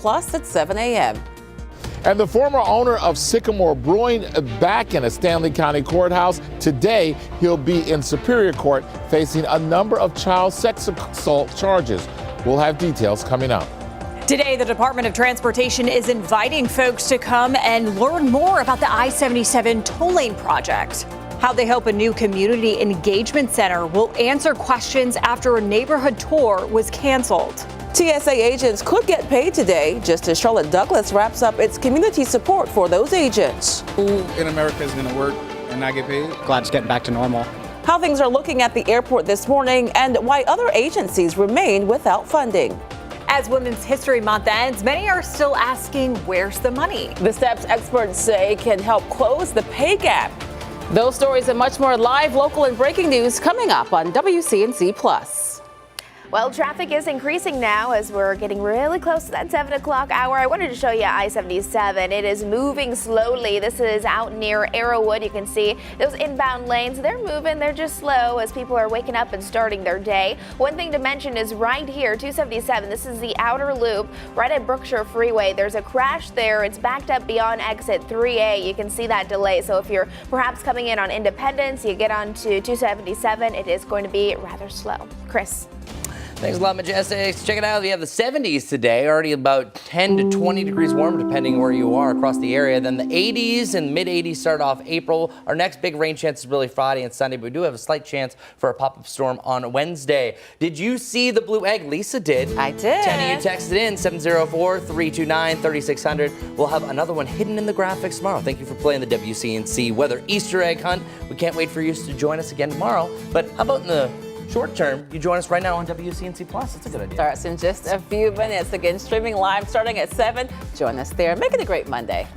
Plus at 7 a.m. And the former owner of Sycamore Brewing back in a Stanley County courthouse. Today, he'll be in Superior Court facing a number of child sex assault charges. We'll have details coming up. Today, the Department of Transportation is inviting folks to come and learn more about the I-77 toll lane project. How they hope a new community engagement center will answer questions after a neighborhood tour was canceled. TSA agents could get paid today, just as Charlotte Douglas wraps up its community support for those agents. Who in America is going to work and not get paid? Glad it's getting back to normal. How things are looking at the airport this morning and why other agencies remain without funding. As Women's History Month ends, many are still asking, where's the money? The steps experts say can help close the pay gap. Those stories and much more live, local, and breaking news coming up on WCNC Plus. Well, traffic is increasing now as we're getting really close to that 7 o'clock hour. I wanted to show you I-77. It is moving slowly. This is out near Arrowwood. You can see those inbound lanes. They're moving. They're just slow as people are waking up and starting their day. One thing to mention is right here, 277. This is the outer loop right at Brookshire Freeway. There's a crash there. It's backed up beyond exit 3A. You can see that delay. So if you're perhaps coming in on Independence, you get onto 277. It is going to be rather slow. Chris. Thanks a lot, Majestics. Check it out. We have the 70s today, already about 10 to 20 degrees warm, depending where you are across the area. Then the 80s and mid-80s start off April. Our next big rain chance is really Friday and Sunday, but we do have a slight chance for a pop-up storm on Wednesday. Did you see the blue egg? Lisa did. I did. 10 of you texted in, 704-329-3600. We'll have another one hidden in the graphics tomorrow. Thank you for playing the WCNC Weather Easter egg hunt. We can't wait for you to join us again tomorrow. But how about in the short term, you join us right now on WCNC Plus. That's a good idea. Starts in just a few minutes. Again, streaming live starting at 7. Join us there. Make it a great Monday.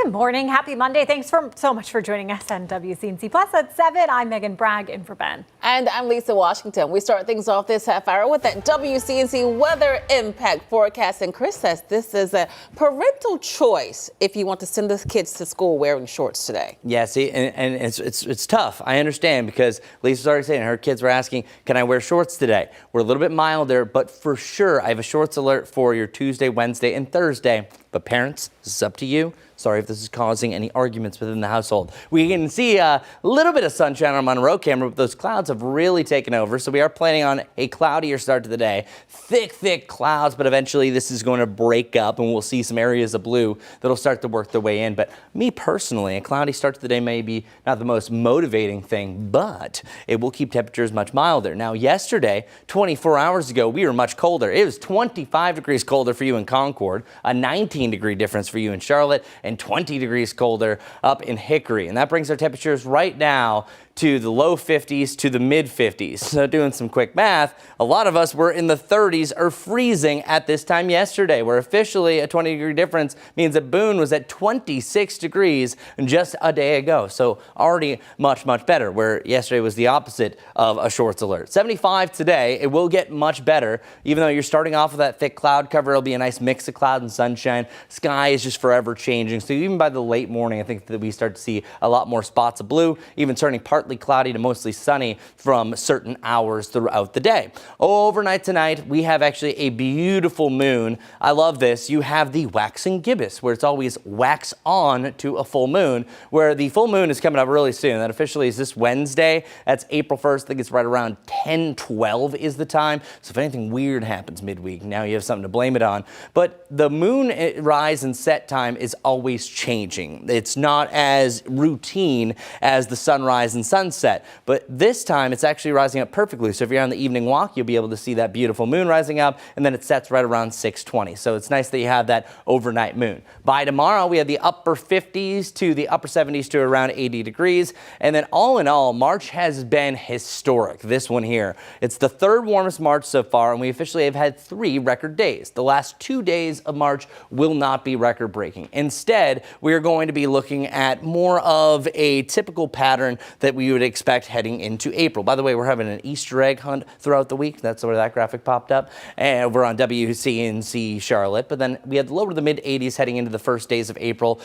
Good morning. Happy Monday. Thanks so much for joining us on WCNC Plus at 7. I'm Megan Bragg in for Ben. And I'm Lisa Washington. We start things off this half hour with that WCNC weather impact forecast. And Chris says this is a parental choice if you want to send the kids to school wearing shorts today. Yeah, see, and it's tough. I understand because Lisa's already saying her kids were asking, can I wear shorts today? We're a little bit milder, but for sure, I have a shorts alert for your Tuesday, Wednesday, and Thursday. But parents, this is up to you. Sorry if this is causing any arguments within the household. We can see a little bit of sunshine on our Monroe camera, but those clouds have really taken over. So we are planning on a cloudier start to the day. Thick clouds, but eventually this is going to break up and we'll see some areas of blue that'll start to work their way in. But me personally, a cloudy start to the day may be not the most motivating thing, but it will keep temperatures much milder. Now, yesterday, 24 hours ago, we were much colder. It was 25 degrees colder for you in Concord, a 19-degree difference for you in Charlotte, and 20 degrees colder up in Hickory. And that brings our temperatures right now to the low 50s to the mid 50s. So doing some quick math, a lot of us were in the 30s or freezing at this time yesterday, where officially a 20-degree difference means that Boone was at 26 degrees just a day ago. So already much better, where yesterday was the opposite of a shorts alert. 75 today. It will get much better. Even though you're starting off with that thick cloud cover, it'll be a nice mix of cloud and sunshine. Sky is just forever changing. So even by the late morning, I think that we start to see a lot more spots of blue, even turning partly cloudy to mostly sunny from certain hours throughout the day. Overnight tonight, we have actually a beautiful moon. I love this. You have the waxing gibbous, where it's always wax on to a full moon, where the full moon is coming up really soon. That officially is this Wednesday. That's April 1st. I think it's right around 10:12 is the time. So if anything weird happens midweek, now you have something to blame it on. But the moon rise and set time is always changing. It's not as routine as the sunrise and sunset, but this time it's actually rising up perfectly. So if you're on the evening walk, you'll be able to see that beautiful moon rising up, and then it sets right around 6:20. So it's nice that you have that overnight moon. By tomorrow, we have the upper 50s to the upper 70s to around 80 degrees. And then all in all, March has been historic. This one here, it's the third warmest March so far, and we officially have had 3 record days. The last 2 days of March will not be record breaking. Instead, we are going to be looking at more of a typical pattern that we would expect heading into April. By the way, we're having an Easter egg hunt throughout the week. That's where that graphic popped up. And we're on WCNC Charlotte. But then we had lower to the mid 80s heading into the first days of April.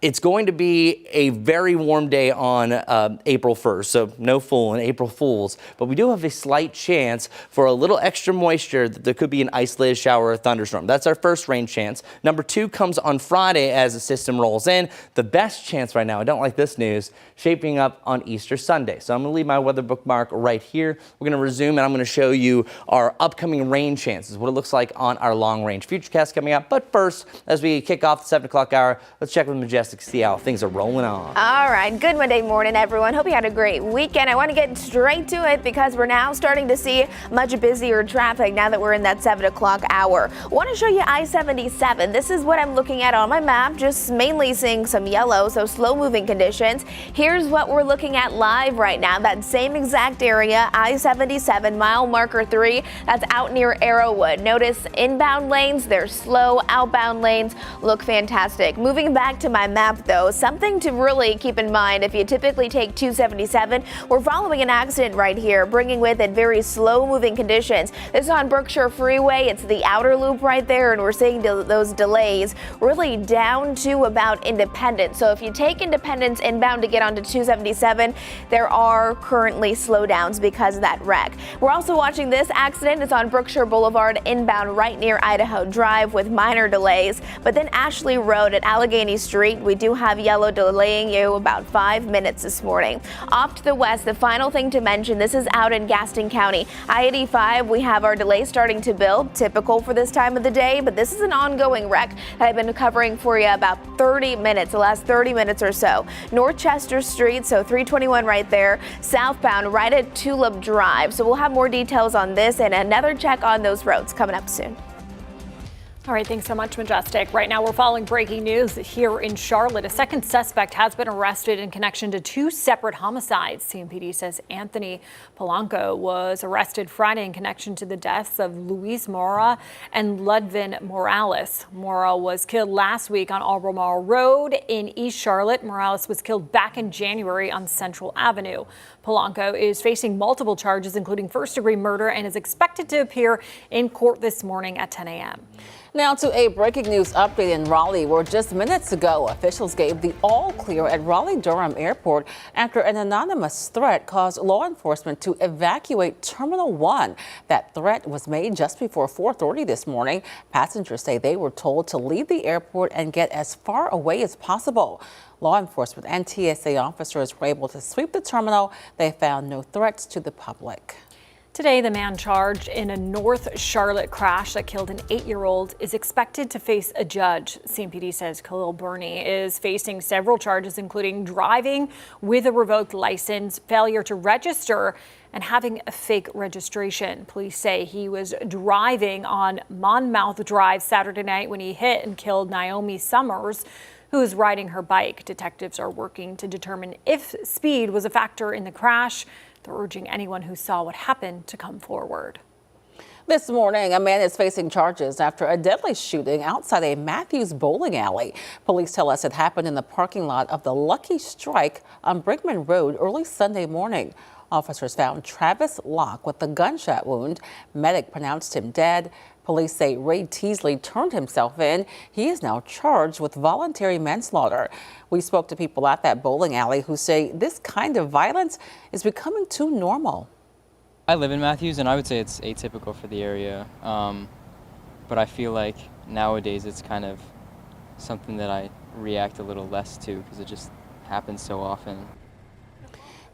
It's going to be a very warm day on April 1st, so no fool in April Fools. But we do have a slight chance for a little extra moisture that there could be an isolated shower or thunderstorm. That's our first rain chance. Number 2 comes on Friday as the system rolls in. The best chance right now, I don't like this news, shaping up on Easter Sunday. So I'm going to leave my weather bookmark right here. We're going to resume, and I'm going to show you our upcoming rain chances, what it looks like on our long-range futurecast coming up. But first, as we kick off the 7 o'clock hour, let's check with Majestic, see how things are rolling on. All right, good Monday morning, everyone. Hope you had a great weekend. I want to get straight to it because we're now starting to see much busier traffic now that we're in that 7 o'clock hour. I want to show you I-77. This is what I'm looking at on my map, just mainly seeing some yellow, so slow moving conditions. Here's what we're looking at live right now. That same exact area, I-77, mile marker 3, that's out near Arrowwood. Notice inbound lanes, they're slow. Outbound lanes look fantastic. Moving back to my map, though, something to really keep in mind if you typically take 277, we're following an accident right here, bringing with it very slow moving conditions. This is on Berkshire Freeway. It's the outer loop right there, and we're seeing those delays really down to about Independence. So if you take Independence inbound to get onto 277, there are currently slowdowns because of that wreck. We're also watching this accident. It's on Brookshire Boulevard inbound right near Idaho Drive with minor delays, but then Ashley Road at Allegheny Street, we do have yellow delaying you about 5 minutes this morning. Off to the west, the final thing to mention, this is out in Gaston County. I-85, we have our delay starting to build, typical for this time of the day, but this is an ongoing wreck that I've been covering for you about 30 minutes, the last 30 minutes or so. North Chester Street, so 321 right there, southbound right at Tulip Drive. So we'll have more details on this and another check on those roads coming up soon. All right, thanks so much, Majestic. Right now, we're following breaking news here in Charlotte. A second suspect has been arrested in connection to two separate homicides. CMPD says Anthony Polanco was arrested Friday in connection to the deaths of Luis Mora and Ludvin Morales. Mora was killed last week on Albemarle Road in East Charlotte. Morales was killed back in January on Central Avenue. Polanco is facing multiple charges, including first-degree murder, and is expected to appear in court this morning at 10 a.m. Now to a breaking news update in Raleigh, where just minutes ago, officials gave the all clear at Raleigh-Durham Airport after an anonymous threat caused law enforcement to evacuate Terminal 1. That threat was made just before 4:30 this morning. Passengers say they were told to leave the airport and get as far away as possible. Law enforcement and TSA officers were able to sweep the terminal. They found no threats to the public. Today, the man charged in a North Charlotte crash that killed an 8-year-old is expected to face a judge. CMPD says Khalil Burney is facing several charges, including driving with a revoked license, failure to register, and having a fake registration. Police say he was driving on Monmouth Drive Saturday night when he hit and killed Naomi Summers, who was riding her bike. Detectives are working to determine if speed was a factor in the crash. They're urging anyone who saw what happened to come forward. This morning, a man is facing charges after a deadly shooting outside a Matthews bowling alley. Police tell us it happened in the parking lot of the Lucky Strike on Brickman Road early Sunday morning. Officers found Travis Locke with a gunshot wound. Medic pronounced him dead. Police say Ray Teasley turned himself in. He is now charged with voluntary manslaughter. We spoke to people at that bowling alley who say this kind of violence is becoming too normal. I live in Matthews, and I would say it's atypical for the area. But I feel like nowadays it's kind of something that I react a little less to because it just happens so often.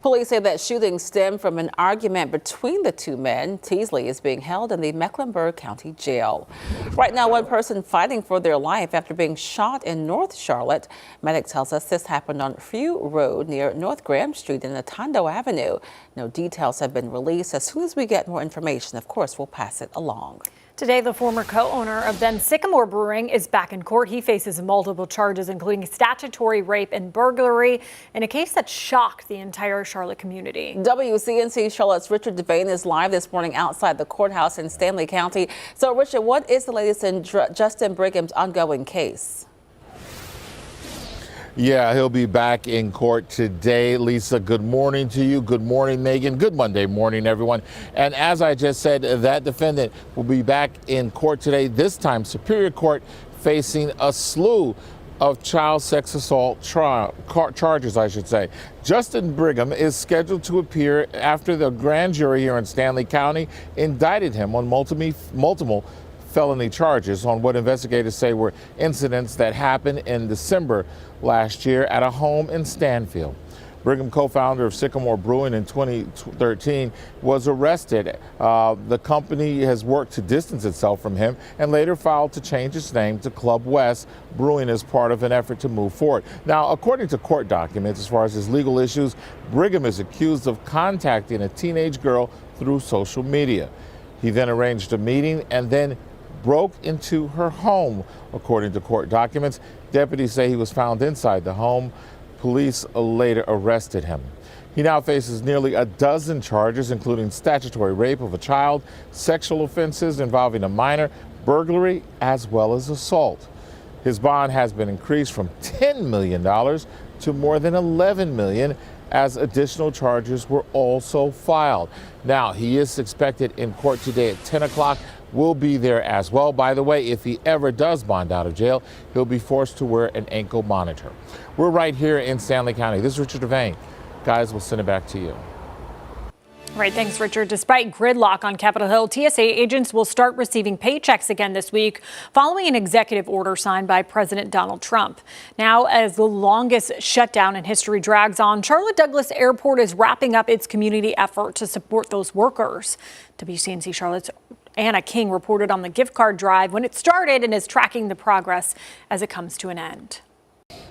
Police say that shooting stemmed from an argument between the two men. Teasley is being held in the Mecklenburg County Jail. Right now, one person fighting for their life after being shot in North Charlotte. Medic tells us this happened on Few Road near North Graham Street and Atondo Avenue. No details have been released. As soon as we get more information, of course, we'll pass it along. Today, the former co-owner of then Sycamore Brewing is back in court. He faces multiple charges, including statutory rape and burglary, in a case that shocked the entire Charlotte community. WCNC Charlotte's Richard Devane is live this morning outside the courthouse in Stanley County. So, Richard, what is the latest in Justin Brigham's ongoing case? Yeah, he'll be back in court today. Lisa, good morning to you. Good morning, Megan. Good Monday morning, everyone. And as I just said, that defendant will be back in court today, this time Superior Court, facing a slew of child sex assault charges, I should say. Justin Brigham is scheduled to appear after the grand jury here in Stanley County indicted him on multiple felony charges on what investigators say were incidents that happened in December last year at a home in Stanfield. Brigham, co-founder of Sycamore Brewing in 2013, was arrested. The company has worked to distance itself from him and later filed to change its name to Club West Brewing as part of an effort to move forward. Now, according to court documents, as far as his legal issues, Brigham is accused of contacting a teenage girl through social media. He then arranged a meeting and then broke into her home, according to court documents. Deputies say he was found inside the home. Police later arrested him. He now faces nearly a dozen charges, including statutory rape of a child, sexual offenses involving a minor, burglary, as well as assault. His bond has been increased from $10 million to more than $11 million, as additional charges were also filed. Now, he is expected in court today at 10 o'clock. We'll be there as well. By the way, if he ever does bond out of jail, he'll be forced to wear an ankle monitor. We're right here in Stanley County. This is Richard Devane. Guys, we'll send it back to you. All right, thanks, Richard. Despite gridlock on Capitol Hill, TSA agents will start receiving paychecks again this week following an executive order signed by President Donald Trump. Now, as the longest shutdown in history drags on, Charlotte Douglas Airport is wrapping up its community effort to support those workers. WCNC Charlotte's Anna King reported on the gift card drive when it started and is tracking the progress as it comes to an end.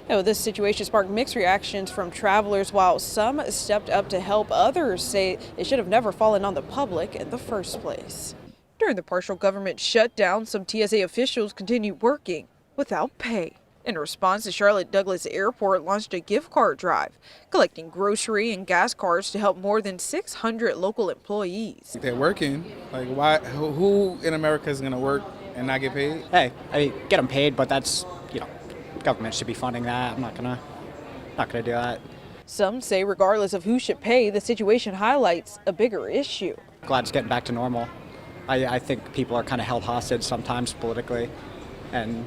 This situation sparked mixed reactions from travelers, while some stepped up to help. Others say it should have never fallen on the public in the first place. During the partial government shutdown, some TSA officials continued working without pay. In response, the Charlotte Douglas Airport launched a gift card drive, collecting grocery and gas cards to help more than 600 local employees. They're working. Like, why? Who in America is going to work and not get paid? Hey, I mean, get them paid, but that's, government should be funding that. I'm not gonna do that. Some say regardless of who should pay, the situation highlights a bigger issue. Glad it's getting back to normal. I think people are kind of held hostage sometimes politically, and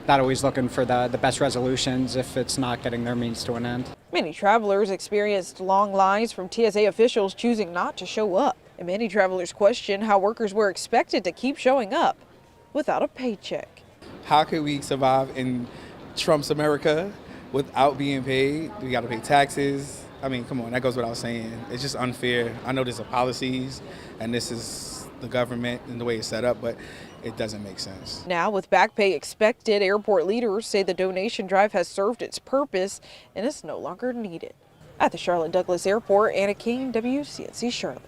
not always looking for the best resolutions if it's not getting their means to an end. Many travelers experienced long lines from TSA officials choosing not to show up. And many travelers question how workers were expected to keep showing up without a paycheck. How could we survive in Trump's America without being paid? We got to pay taxes. I mean, come on, that goes without saying. It's just unfair. I know there's policies, and this is the government and the way it's set up, but it doesn't make sense. Now, with back pay expected, airport leaders say the donation drive has served its purpose and is no longer needed. At the Charlotte Douglas Airport, Anna King, WCNC Charlotte.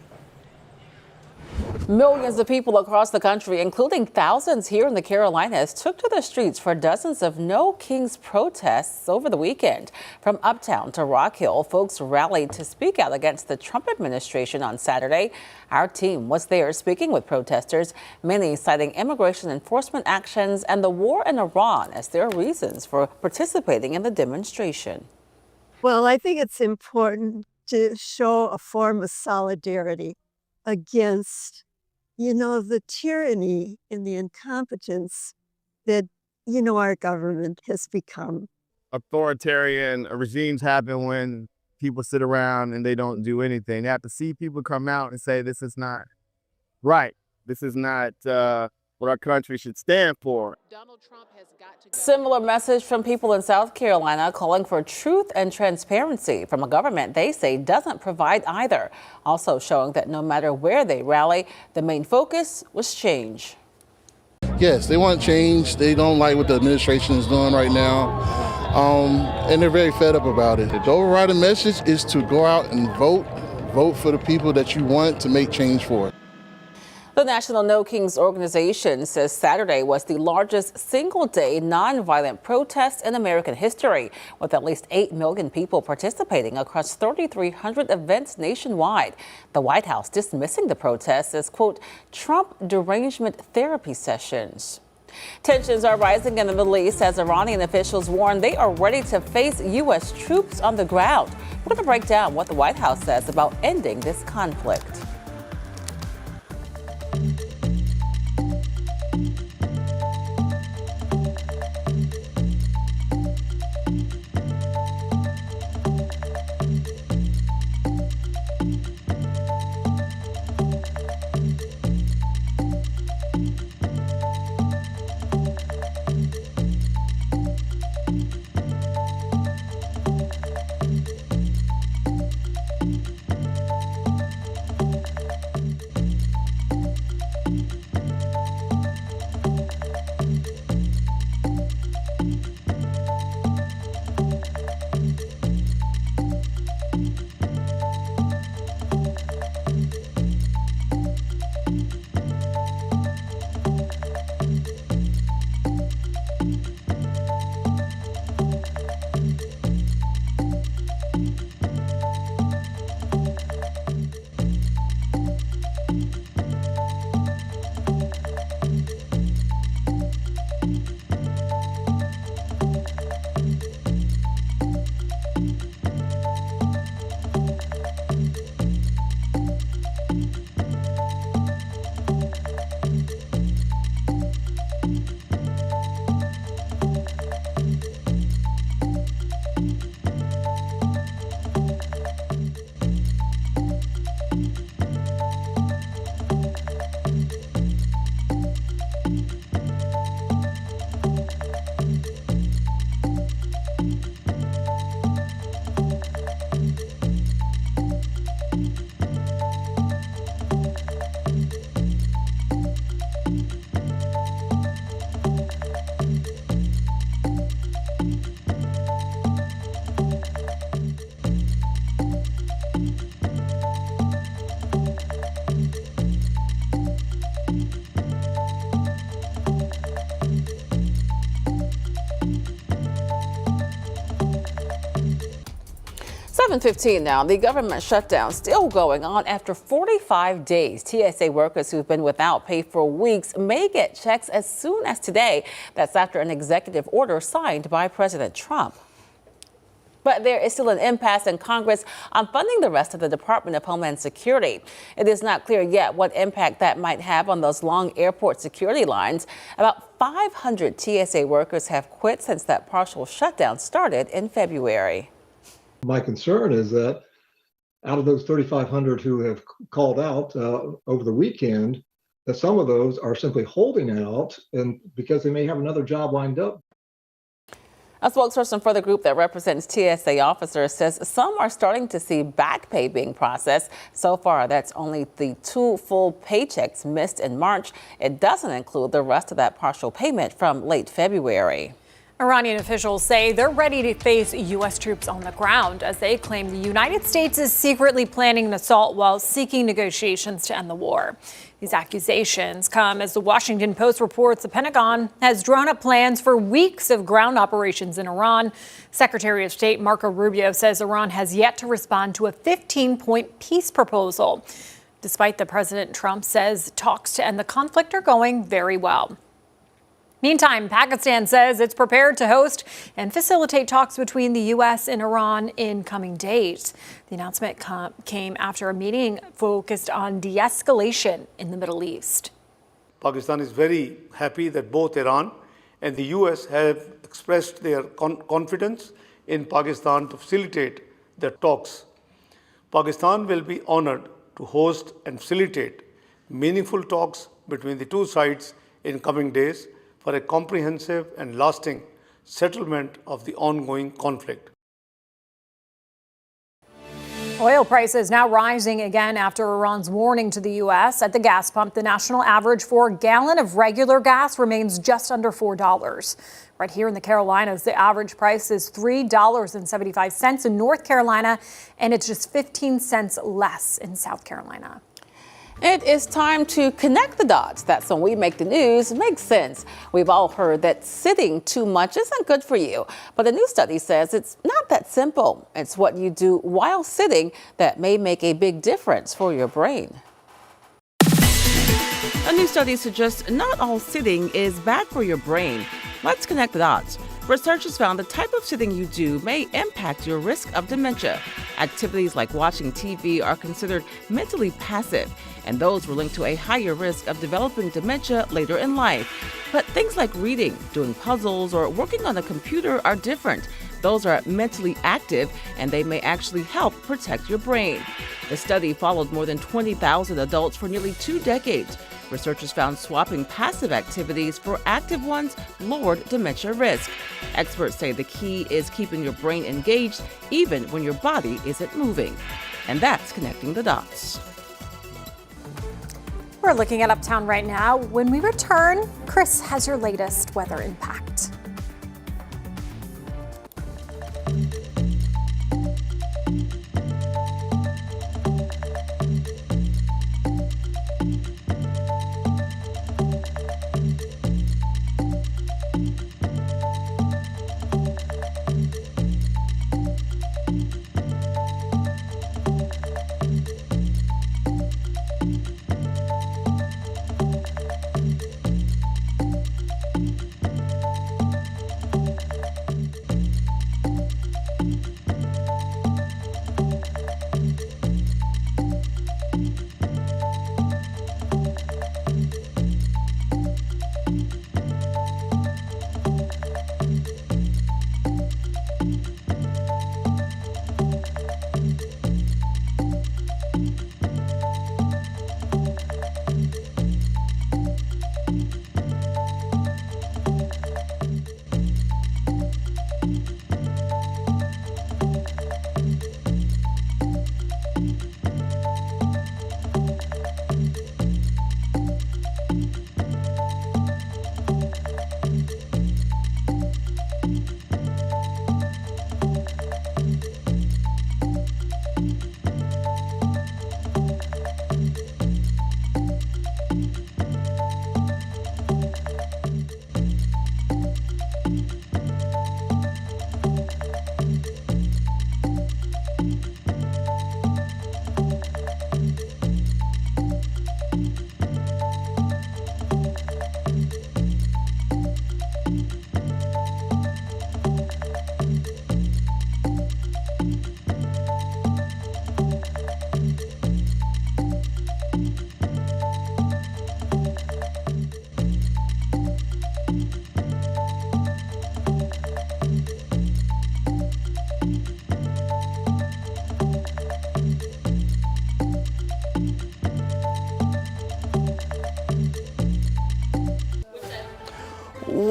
Millions of people across the country, including thousands here in the Carolinas, took to the streets for dozens of No Kings protests over the weekend. From Uptown to Rock Hill, folks rallied to speak out against the Trump administration on Saturday. Our team was there speaking with protesters, many citing immigration enforcement actions and the war in Iran as their reasons for participating in the demonstration. Well, I think it's important to show a form of solidarity against, the tyranny and the incompetence that, our government has become. Authoritarian regimes happen when people sit around and they don't do anything. They have to see people come out and say, this is not right. This is not what our country should stand for. Similar message from people in South Carolina calling for truth and transparency from a government they say doesn't provide either. Also showing that no matter where they rally, the main focus was change. Yes, they want change. They don't like what the administration is doing right now. And they're very fed up about it. The overriding message is to go out and vote. Vote for the people that you want to make change for. The National No Kings organization says Saturday was the largest single-day nonviolent protest in American history, with at least 8 million people participating across 3,300 events nationwide. The White House dismissing the protests as, quote, Trump derangement therapy sessions. Tensions are rising in the Middle East as Iranian officials warn they are ready to face U.S. troops on the ground. We're going to break down what the White House says about ending this conflict. 7:15 now. The government shutdown still going on after 45 days. TSA workers who've been without pay for weeks may get checks as soon as today. That's after an executive order signed by President Trump. But there is still an impasse in Congress on funding the rest of the Department of Homeland Security. It is not clear yet what impact that might have on those long airport security lines. About 500 TSA workers have quit since that partial shutdown started in February. My concern is that out of those 3,500 who have called out over the weekend, that some of those are simply holding out and because they may have another job lined up. A spokesperson for the group that represents TSA officers says some are starting to see back pay being processed. So far, that's only the 2 full paychecks missed in March. It doesn't include the rest of that partial payment from late February. Iranian officials say they're ready to face U.S. troops on the ground as they claim the United States is secretly planning an assault while seeking negotiations to end the war. These accusations come as the Washington Post reports the Pentagon has drawn up plans for weeks of ground operations in Iran. Secretary of State Marco Rubio says Iran has yet to respond to a 15-point peace proposal. Despite the President Trump says talks to end the conflict are going very well. Meantime, Pakistan says it's prepared to host and facilitate talks between the U.S. and Iran in coming days. The announcement came after a meeting focused on de-escalation in the Middle East. Pakistan is very happy that both Iran and the U.S. have expressed their confidence in Pakistan to facilitate the talks. Pakistan will be honored to host and facilitate meaningful talks between the two sides in coming days for a comprehensive and lasting settlement of the ongoing conflict. Oil prices now rising again after Iran's warning to the U.S. At the gas pump, the national average for a gallon of regular gas remains just under $4. Right here in the Carolinas, the average price is $3.75 in North Carolina, and it's just 15 cents less in South Carolina. It is time to connect the dots. That's when we make the news make sense. We've all heard that sitting too much isn't good for you. But a new study says it's not that simple. It's what you do while sitting that may make a big difference for your brain. A new study suggests not all sitting is bad for your brain. Let's connect the dots. Researchers found the type of sitting you do may impact your risk of dementia. Activities like watching TV are considered mentally passive, and those were linked to a higher risk of developing dementia later in life. But things like reading, doing puzzles, or working on a computer are different. Those are mentally active, and they may actually help protect your brain. The study followed more than 20,000 adults for nearly 2 decades. Researchers found swapping passive activities for active ones lowered dementia risk. Experts say the key is keeping your brain engaged even when your body isn't moving. And that's connecting the dots. We're looking at Uptown right now. When we return, Chris has your latest weather impact.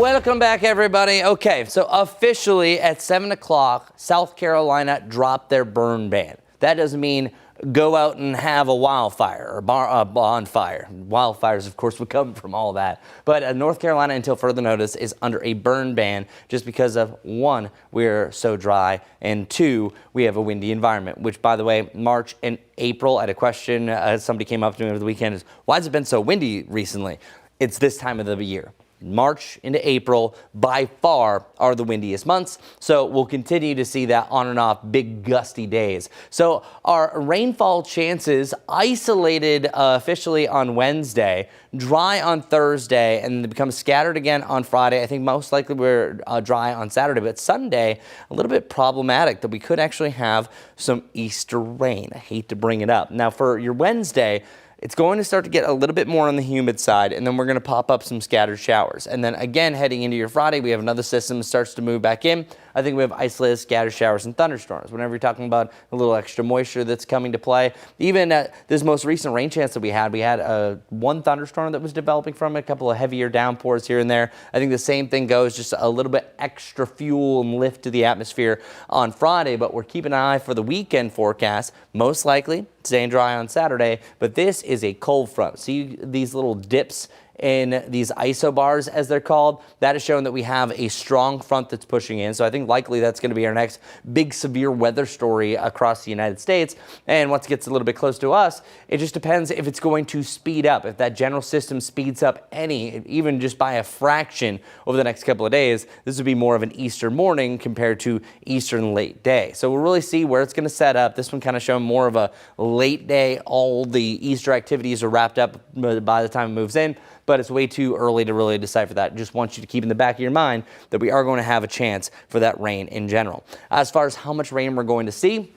Welcome back, everybody. Okay, so officially at 7 o'clock, South Carolina dropped their burn ban. That doesn't mean go out and have a wildfire or a bonfire. Wildfires, of course, would come from all that. But North Carolina, until further notice, is under a burn ban just because of, one, we're so dry, and two, we have a windy environment, which, by the way, March and April, I had a question, somebody came up to me over the weekend, is why has it been so windy recently? It's this time of the year. March into April by far are the windiest months, so we'll continue to see that on and off big gusty days. So our rainfall chances isolated officially on Wednesday, dry on Thursday, and they become scattered again on Friday. I think most likely we're dry on Saturday, but Sunday a little bit problematic that we could actually have some Easter rain. I hate to bring it up. Now for your Wednesday, it's going to start to get a little bit more on the humid side, and then we're going to pop up some scattered showers. And then again, heading into your Friday, we have another system that starts to move back in. I think we have isolated scattered showers and thunderstorms. Whenever you're talking about a little extra moisture that's coming to play, even this most recent rain chance that we had one thunderstorm that was developing from it, a couple of heavier downpours here and there. I think the same thing goes, just a little bit extra fuel and lift to the atmosphere on Friday, but we're keeping an eye for the weekend forecast. Most likely staying dry on Saturday, but this is a cold front. See these little dips in these isobars, as they're called? That is showing that we have a strong front that's pushing in. So I think likely that's going to be our next big severe weather story across the United States. And once it gets a little bit close to us, it just depends if it's going to speed up. If that general system speeds up even just by a fraction over the next couple of days, this would be more of an Easter morning compared to Eastern late day. So we'll really see where it's going to set up. This one kind of showing more of a late day. All the Easter activities are wrapped up by the time it moves in, but it's way too early to really decipher that. Just want you to keep in the back of your mind that we are going to have a chance for that rain in general. As far as how much rain we're going to see,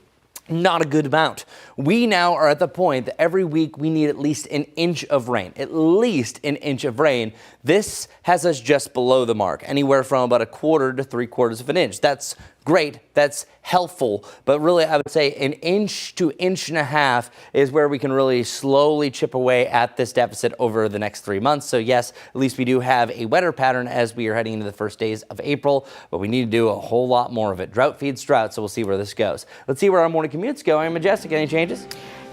not a good amount. We now are at the point that every week we need at least an inch of rain, at least an inch of rain. This has us just below the mark, anywhere from about 1/4 to 3/4 of an inch. That's great, that's helpful, but really I would say an inch to inch and a half is where we can really slowly chip away at this deficit over the next 3 months. So yes, at least we do have a wetter pattern as we are heading into the first days of April, but we need to do a whole lot more of it. Drought feeds drought, so we'll see where this goes. Let's see where our morning commutes go. Majestic, any changes?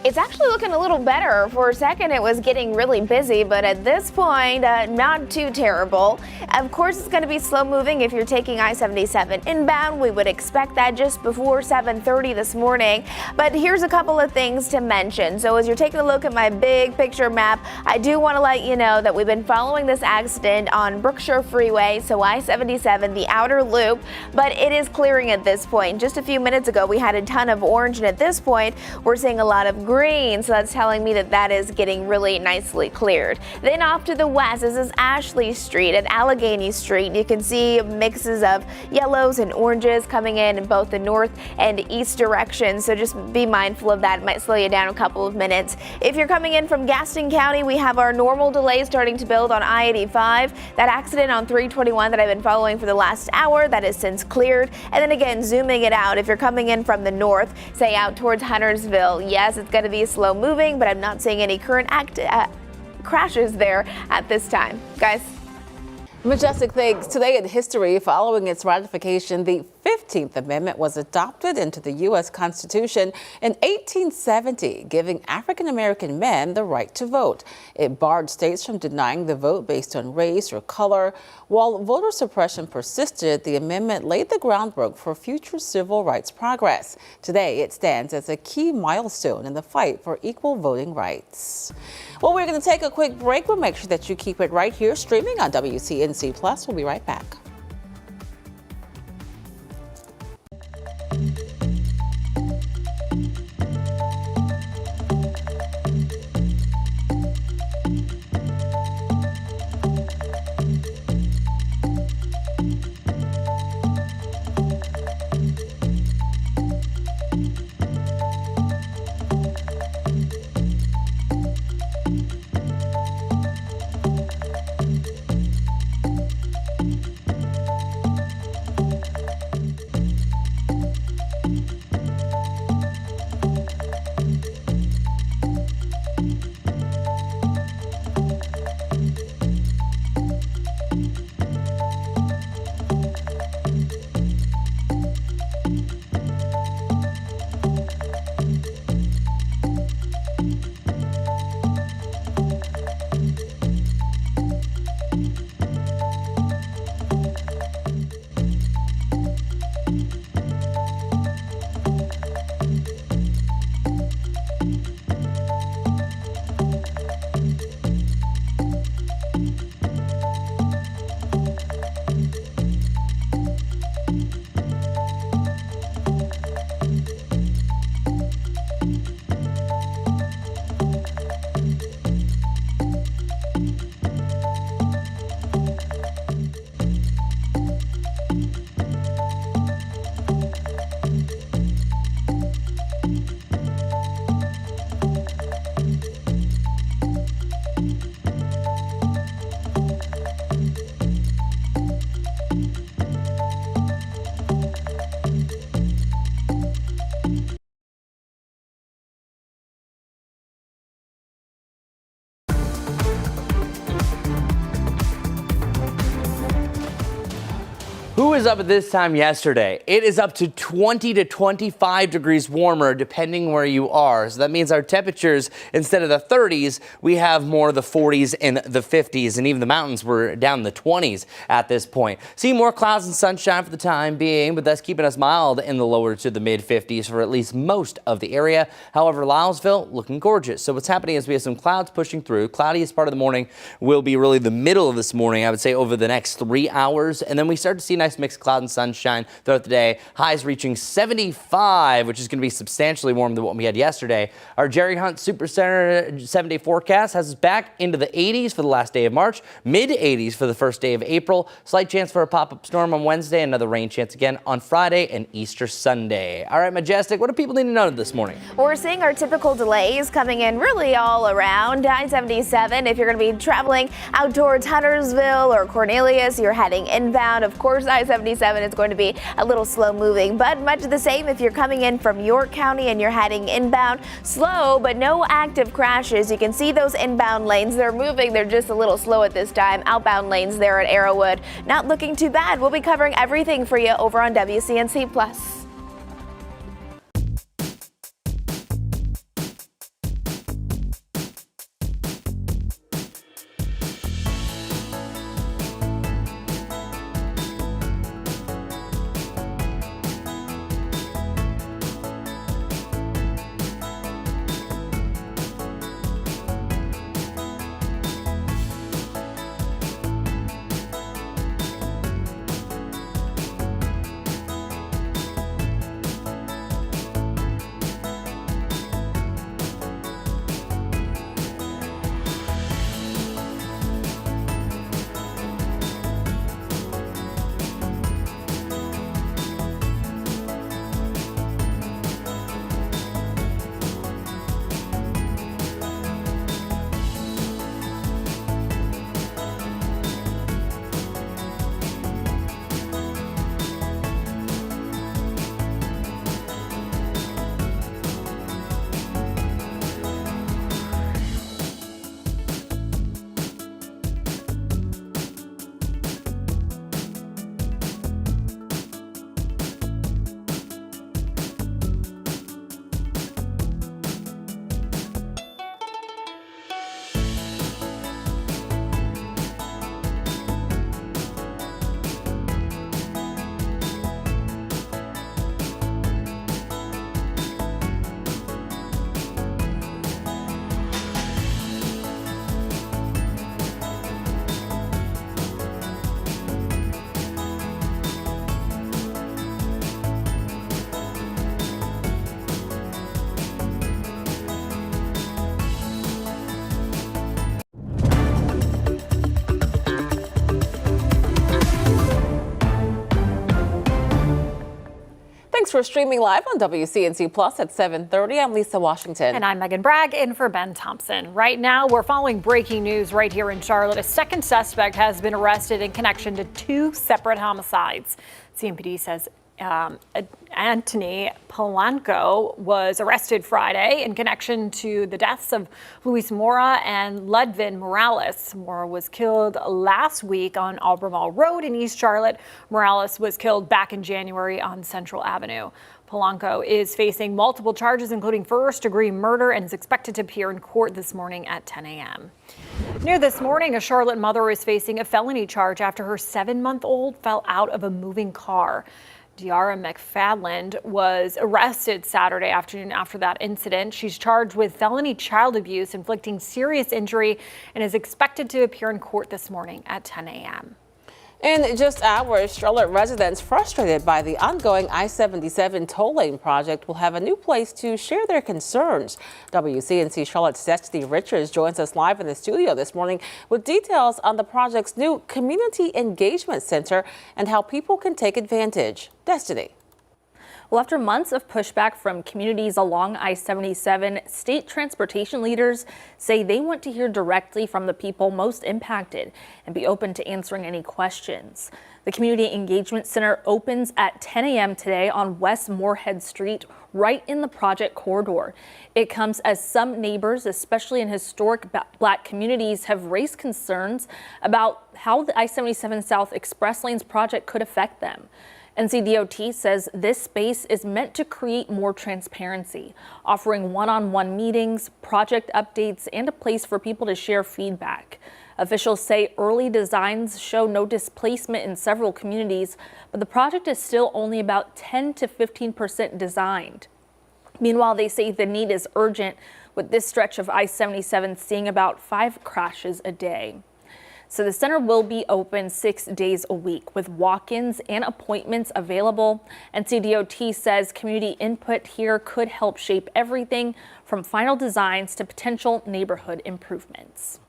It's actually looking a little better. For a second, it was getting really busy, but at this point, not too terrible. Of course, it's going to be slow moving if you're taking I-77 inbound. We would expect that just before 7:30 this morning. But here's a couple of things to mention. So as you're taking a look at my big picture map, I do want to let you know that we've been following this accident on Brookshire Freeway, so I-77, the outer loop, but it is clearing at this point. Just a few minutes ago, we had a ton of orange, and at this point, we're seeing a lot of green, so that's telling me that that is getting really nicely cleared. Then off to the west, this is Ashley Street at Allegheny Street. You can see mixes of yellows and oranges coming in both the north and east direction, so just be mindful of that. It might slow you down a couple of minutes. If you're coming in from Gaston County, we have our normal delays starting to build on I-85. That accident on 321 that I've been following for the last hour, that is since cleared. And then again, zooming it out, if you're coming in from the north, say out towards Huntersville, yes, it's going to be slow moving, but I'm not seeing any current crashes there at this time. Guys. Majestic, thanks. Today in history, following its ratification, the 15th Amendment was adopted into the U.S. Constitution in 1870, giving African-American men the right to vote. It barred states from denying the vote based on race or color. While voter suppression persisted, the amendment laid the groundwork for future civil rights progress. Today, it stands as a key milestone in the fight for equal voting rights. Well, we're going to take a quick break. We'll make sure that you keep it right here, streaming on WCNC Plus. We'll be right back. Who was up at this time yesterday? It is up to 20 to 25 degrees warmer depending where you are. So that means our temperatures, instead of the 30s, we have more of the 40s and the 50s. And even the mountains were down in the 20s at this point. See more clouds and sunshine for the time being, but that's keeping us mild in the lower to the mid 50s for at least most of the area. However, Lylesville looking gorgeous. So what's happening is we have some clouds pushing through. Cloudiest part of the morning will be really the middle of this morning, I would say, over the next 3 hours. And then we start to see nice mixed cloud and sunshine throughout the day. Highs reaching 75, which is going to be substantially warmer than what we had yesterday. Our Jerry Hunt Supercenter 7-day forecast has us back into the 80s for the last day of March, mid 80s for the first day of April. Slight chance for a pop-up storm on Wednesday, another rain chance again on Friday and Easter Sunday. All right, Majestic, what do people need to know this morning? We're seeing our typical delays coming in really all around. I-77, if you're going to be traveling out towards Huntersville or Cornelius, you're heading inbound. Of course, I-77 is going to be a little slow moving, but much the same if you're coming in from York County and you're heading inbound. Slow, but no active crashes. You can see those inbound lanes. They're moving. They're just a little slow at this time. Outbound lanes there at Arrowwood, not looking too bad. We'll be covering everything for you over on WCNC Plus. Thanks for streaming live on WCNC Plus at 7:30. I'm Lisa Washington. And I'm Megan Bragg in for Ben Thompson. Right now, we're following breaking news right here in Charlotte. A second suspect has been arrested in connection to 2 separate homicides. CMPD says Anthony Pollen was arrested Friday in connection to the deaths of Luis Mora and Ludvin Morales. Mora was killed last week on Albemarle Road in East Charlotte. Morales was killed back in January on Central Avenue. Polanco is facing multiple charges, including first-degree murder, and is expected to appear in court this morning at 10 a.m. New this morning, a Charlotte mother is facing a felony charge after her 7-month-old fell out of a moving car. Diara McFadland was arrested Saturday afternoon after that incident. She's charged with felony child abuse, inflicting serious injury, and is expected to appear in court this morning at 10 a.m. In just hours, Charlotte residents frustrated by the ongoing I-77 toll lane project will have a new place to share their concerns. WCNC Charlotte's Destiny Richards joins us live in the studio this morning with details on the project's new Community Engagement Center and how people can take advantage. Destiny. Well, after months of pushback from communities along I-77, state transportation leaders say they want to hear directly from the people most impacted and be open to answering any questions. The Community Engagement Center opens at 10 a.m. today on West Moorhead Street, right in the project corridor. It comes as some neighbors, especially in historic Black communities, have raised concerns about how the I-77 South Express Lanes project could affect them. NCDOT says this space is meant to create more transparency, offering one-on-one meetings, project updates, and a place for people to share feedback. Officials say early designs show no displacement in several communities, but the project is still only about 10 to 15% designed. Meanwhile, they say the need is urgent, with this stretch of I-77 seeing about 5 crashes a day. So the center will be open 6 days a week with walk-ins and appointments available. NCDOT says community input here could help shape everything from final designs to potential neighborhood improvements.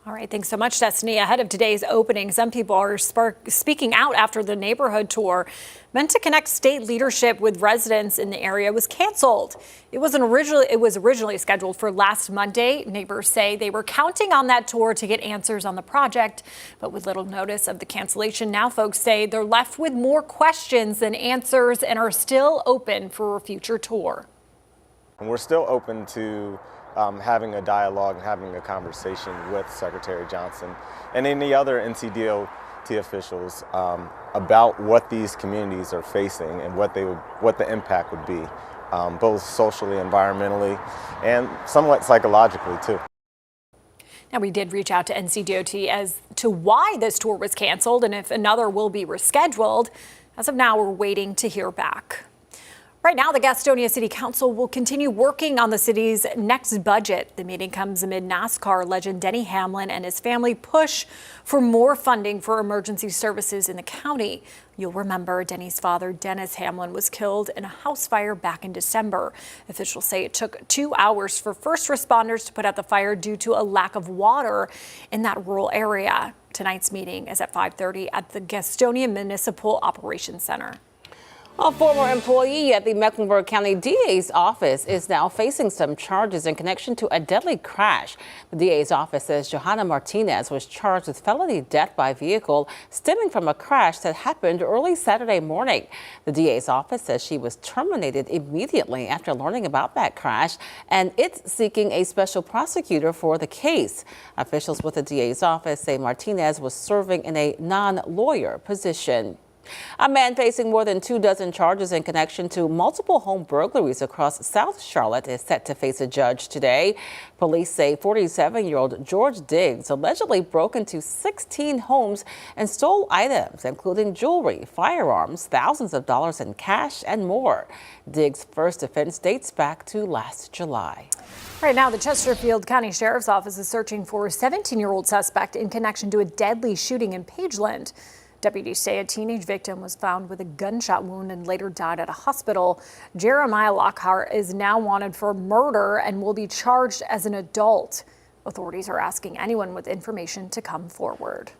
All right, thanks so much, Destiny. Ahead of today's opening, some people are speaking out after the neighborhood tour meant to connect state leadership with residents in the area was canceled. It was originally scheduled for last Monday. Neighbors say they were counting on that tour to get answers on the project, but with little notice of the cancellation, now folks say they're left with more questions than answers and are still open for a future tour. And we're still open to having a dialogue and having a conversation with Secretary Johnson and any other NCDOT officials about what these communities are facing and what the impact would be, both socially, environmentally, and somewhat psychologically too. Now, we did reach out to NCDOT as to why this tour was canceled and if another will be rescheduled. As of now, we're waiting to hear back. Right now, the Gastonia City Council will continue working on the city's next budget. The meeting comes amid NASCAR legend Denny Hamlin and his family push for more funding for emergency services in the county. You'll remember Denny's father, Dennis Hamlin, was killed in a house fire back in December. Officials say it took 2 hours for first responders to put out the fire due to a lack of water in that rural area. Tonight's meeting is at 5:30 at the Gastonia Municipal Operations Center. A former employee at the Mecklenburg County DA's office is now facing some charges in connection to a deadly crash. The DA's office says Johanna Martinez was charged with felony death by vehicle stemming from a crash that happened early Saturday morning. The DA's office says she was terminated immediately after learning about that crash, and it's seeking a special prosecutor for the case. Officials with the DA's office say Martinez was serving in a non-lawyer position. A man facing more than 24 charges in connection to multiple home burglaries across South Charlotte is set to face a judge today. Police say 47-year-old George Diggs allegedly broke into 16 homes and stole items, including jewelry, firearms, thousands of dollars in cash, and more. Diggs' first offense dates back to last July. Right now, the Chesterfield County Sheriff's Office is searching for a 17-year-old suspect in connection to a deadly shooting in Pageland. Deputies say a teenage victim was found with a gunshot wound and later died at a hospital. Jeremiah Lockhart is now wanted for murder and will be charged as an adult. Authorities are asking anyone with information to come forward.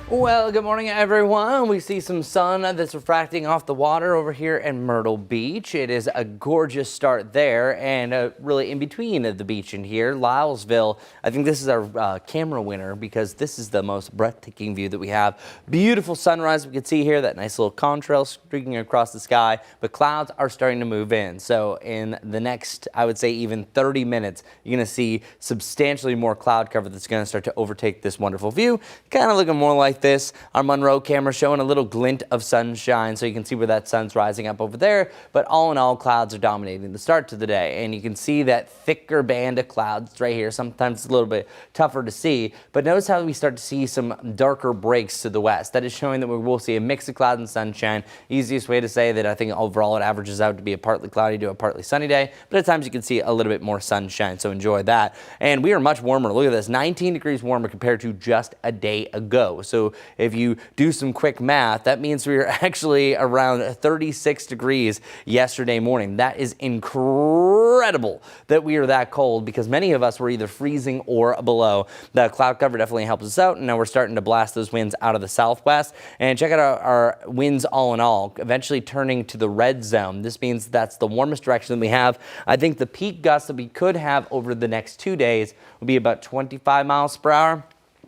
Well, good morning, everyone. We see some sun that's refracting off the water over here in Myrtle Beach. It is a gorgeous start there, and really in between the beach and here, Lylesville. I think this is our camera winner because this is the most breathtaking view that we have. Beautiful sunrise we can see here, that nice little contrail streaking across the sky, but clouds are starting to move in. So in the next, I would say even 30 minutes, you're going to see substantially more cloud cover that's going to start to overtake this wonderful view. Kind of looking more like this. Our Monroe camera showing a little glint of sunshine, so you can see where that sun's rising up over there. But all in all, clouds are dominating the start to the day, and you can see that thicker band of clouds right here. Sometimes it's a little bit tougher to see, but notice how we start to see some darker breaks to the west. That is showing that we will see a mix of clouds and sunshine. Easiest way to say that I think overall it averages out to be a partly cloudy to a partly sunny day, but at times you can see a little bit more sunshine, so enjoy that. And we are much warmer. Look at this, 19 degrees warmer compared to just a day ago. So So if you do some quick math, that means we were actually around 36 degrees yesterday morning. That is incredible that we are that cold, because many of us were either freezing or below. The cloud cover definitely helps us out, and now we're starting to blast those winds out of the southwest. And check out our winds all in all, eventually turning to the red zone. This means that's the warmest direction that we have. I think the peak gusts that we could have over the next 2 days will be about 25 miles per hour.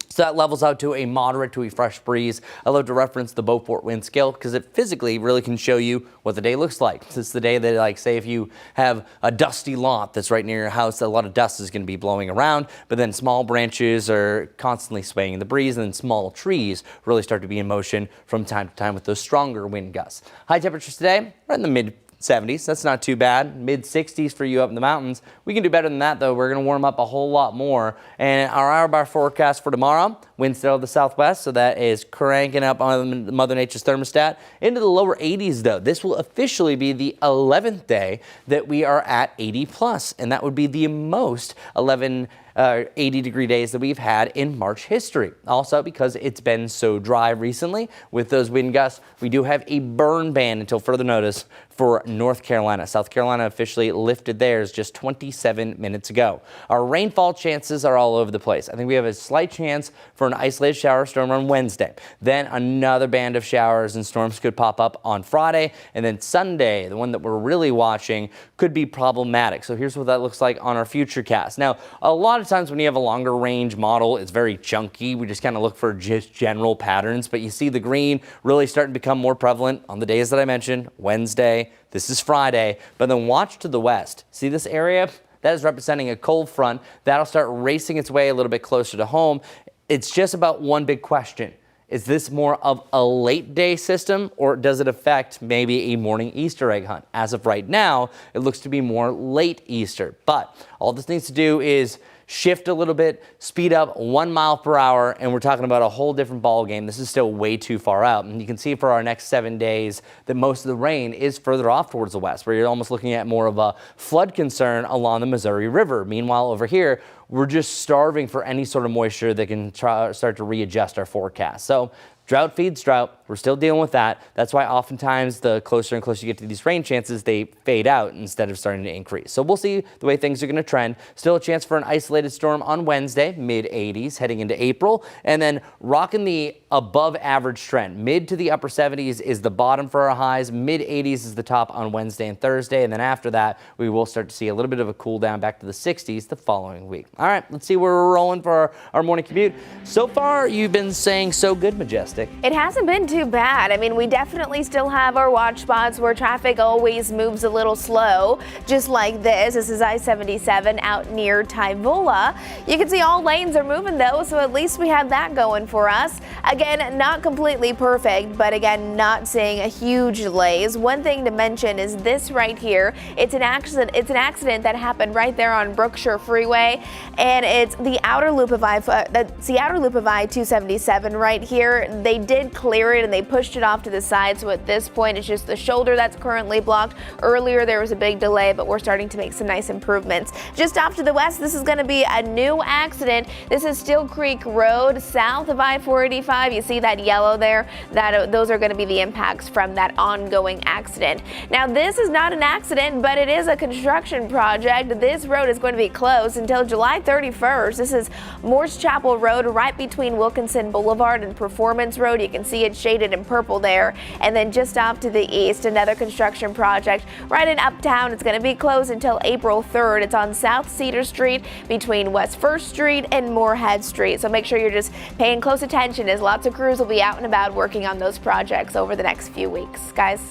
So that levels out to a moderate to a fresh breeze. I love to reference the Beaufort wind scale because it physically really can show you what the day looks like. It's the day that, like, say if you have a dusty lot that's right near your house, a lot of dust is going to be blowing around, but then small branches are constantly swaying in the breeze, and then small trees really start to be in motion from time to time with those stronger wind gusts. High temperatures today, right in the mid 70s. That's not too bad. Mid 60s for you up in the mountains. We can do better than that, though. We're going to warm up a whole lot more. And our hour-by forecast for tomorrow, winds still of the southwest, so that is cranking up on Mother Nature's thermostat into the lower 80s, though. This will officially be the 11th day that we are at 80 plus, and that would be the most 80-degree days that we've had in March history. Also, because it's been so dry recently with those wind gusts, we do have a burn ban until further notice for North Carolina. South Carolina officially lifted theirs just 27 minutes ago. Our rainfall chances are all over the place. I think we have a slight chance for an isolated shower storm on Wednesday. Then another band of showers and storms could pop up on Friday. And then Sunday, the one that we're really watching, could be problematic. So here's what that looks like on our future cast. Now, a lot of times when you have a longer range model, it's very chunky. We just kind of look for just general patterns, but you see the green really starting to become more prevalent on the days that I mentioned. Wednesday, this is Friday, but then watch to the west. See this area? That is representing a cold front. That'll start racing its way a little bit closer to home. It's just about one big question. Is this more of a late day system, or does it affect maybe a morning Easter egg hunt? As of right now, it looks to be more late Easter, but all this needs to do is shift a little bit, speed up 1 mile per hour, and we're talking about a whole different ball game. This is still way too far out, and you can see for our next 7 days that most of the rain is further off towards the west, where you're almost looking at more of a flood concern along the Missouri River. Meanwhile, over here, we're just starving for any sort of moisture that can start to readjust our forecast. So drought feeds drought. We're still dealing with that. That's why oftentimes the closer and closer you get to these rain chances, they fade out instead of starting to increase. So we'll see the way things are going to trend. Still a chance for an isolated storm on Wednesday, mid 80s heading into April, and then rocking the above average trend. Mid to the upper 70s is the bottom for our highs. Mid 80s is the top on Wednesday and Thursday. And then after that, we will start to see a little bit of a cool down back to the 60s the following week. All right, let's see where we're rolling for our morning commute. So far, you've been saying so good, Majestic. It hasn't been too bad. I mean, we definitely still have our watch spots where traffic always moves a little slow, just like this. This is I-77 out near Tyvola. You can see all lanes are moving though, so at least we have that going for us. Again, not completely perfect, but again, not seeing a huge delays. One thing to mention is this right here. It's an accident. It's an accident that happened right there on Brookshire Freeway, and it's the outer loop of I-277 right here. They did clear it and they pushed it off to the side, so at this point it's just the shoulder that's currently blocked. Earlier there was a big delay, but we're starting to make some nice improvements. Just off to the west, this is going to be a new accident. This is Still Creek Road south of I-485. You see that yellow there? Those are going to be the impacts from that ongoing accident. Now this is not an accident, but it is a construction project. This road is going to be closed until July 31st. This is Morse Chapel Road right between Wilkinson Boulevard and Performance Road. You can see it shaded in purple there. And then just off to the east, another construction project right in Uptown. It's going to be closed until April 3rd. It's on South Cedar Street between West 1st Street and Moorhead Street. So make sure you're just paying close attention, as lots of crews will be out and about working on those projects over the next few weeks. Guys.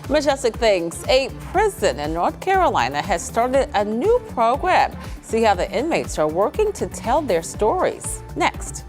Majestic things. A prison in North Carolina has started a new program. See how the inmates are working to tell their stories. Next.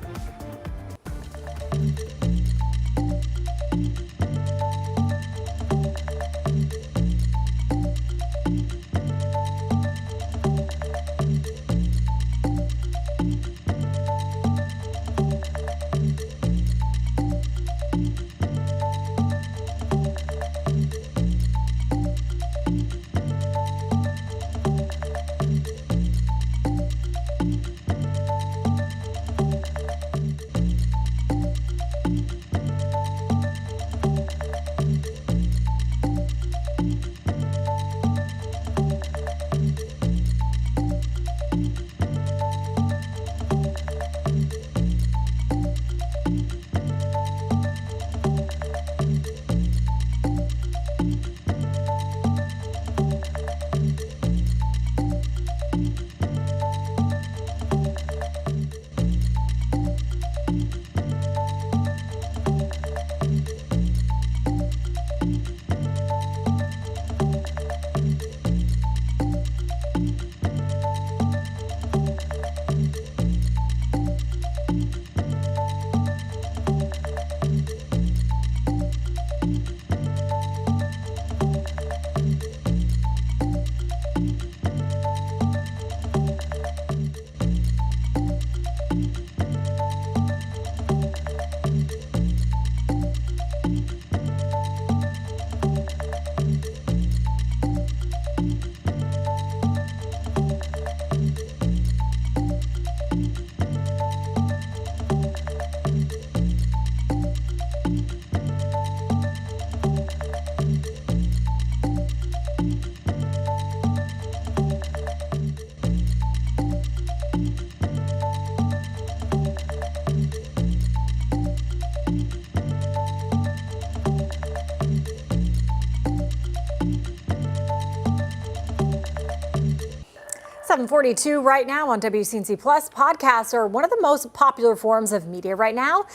7:42 right now on WCNC Plus. Podcasts are one of the most popular forms of media right now.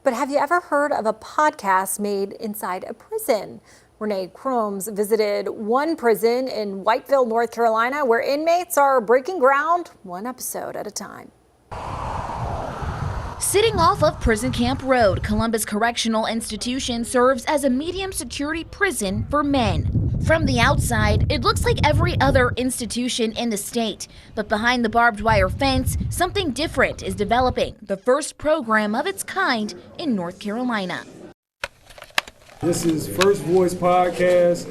But have you ever heard of a podcast made inside a prison? Renee Cromes visited one prison in Whiteville, North Carolina, where inmates are breaking ground one episode at a time. Sitting off of Prison Camp Road, Columbus Correctional Institution serves as a medium security prison for men. From the outside, it looks like every other institution in the state. But behind the barbed wire fence, something different is developing, the first program of its kind in North Carolina. This is First Voice Podcast,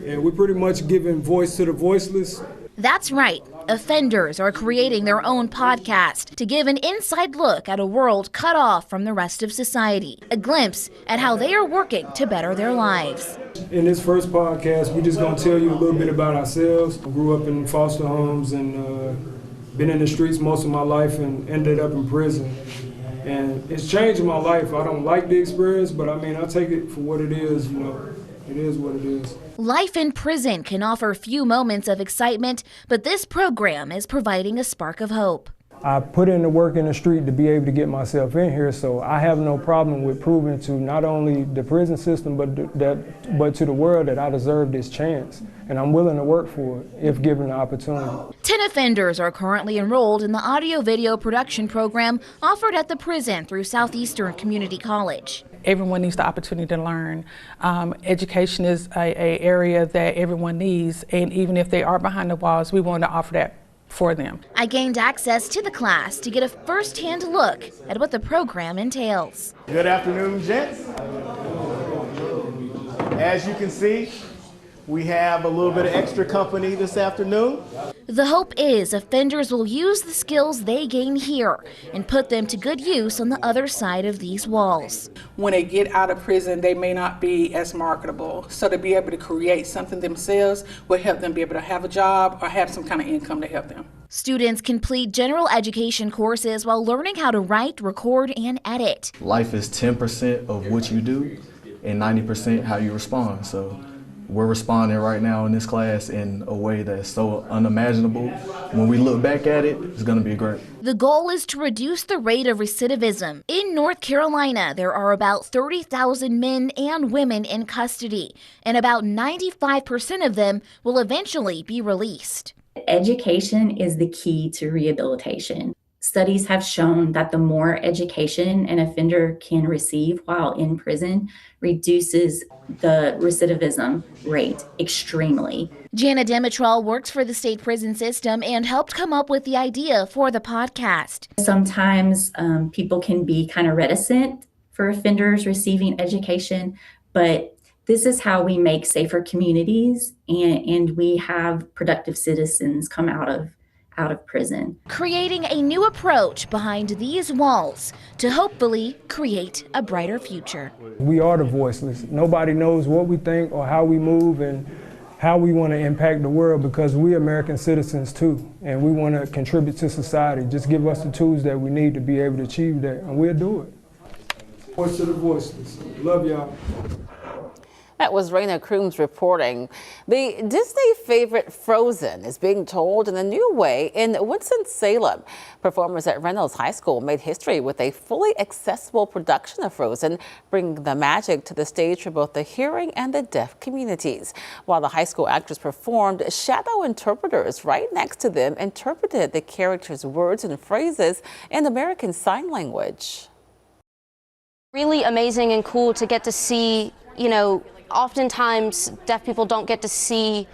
and we're pretty much giving voice to the voiceless. That's right. Offenders are creating their own podcast to give an inside look at a world cut off from the rest of society, a glimpse at how they are working to better their lives. In this first podcast, we're just going to tell you a little bit about ourselves. I grew up in foster homes and been in the streets most of my life and ended up in prison. And it's changed my life. I don't like the experience, but I mean, I take it for what it is, you know. It is what it is. Life in prison can offer few moments of excitement, but this program is providing a spark of hope. I put in the work in the street to be able to get myself in here, so I have no problem with proving to not only the prison system, but to the world that I deserve this chance. And I'm willing to work for it if given the opportunity. 10 offenders are currently enrolled in the audio-video production program offered at the prison through Southeastern Community College. Everyone needs the opportunity to learn. Education is an area that everyone needs, and even if they are behind the walls, we want to offer that for them. I gained access to the class to get a first-hand look at what the program entails. Good afternoon, gents. As you can see, we have a little bit of extra company this afternoon. The hope is offenders will use the skills they gain here and put them to good use on the other side of these walls. When they get out of prison, they may not be as marketable. So to be able to create something themselves will help them be able to have a job or have some kind of income to help them. Students complete general education courses while learning how to write, record, and edit. Life is 10% of what you do and 90% how you respond. So we're responding right now in this class in a way that's so unimaginable. When we look back at it, it's going to be great. The goal is to reduce the rate of recidivism. In North Carolina, there are about 30,000 men and women in custody, and about 95% of them will eventually be released. Education is the key to rehabilitation. Studies have shown that the more education an offender can receive while in prison reduces the recidivism rate extremely. Jana Demetral works for the state prison system and helped come up with the idea for the podcast. Sometimes people can be kind of reticent for offenders receiving education, but this is how we make safer communities and we have productive citizens come out of prison. Creating a new approach behind these walls to hopefully create a brighter future. We are the voiceless. Nobody knows what we think or how we move and how we want to impact the world because we're American citizens too, and we want to contribute to society. Just give us the tools that we need to be able to achieve that, and we'll do it. Voice to the voiceless. Love y'all. That was Raina Crooms reporting. The Disney favorite Frozen is being told in a new way in Winston-Salem. Performers at Reynolds High School made history with a fully accessible production of Frozen, bringing the magic to the stage for both the hearing and the deaf communities. While the high school actors performed, shadow interpreters right next to them interpreted the characters' words and phrases in American Sign Language. Really amazing and cool to get to see, oftentimes deaf people don't get to see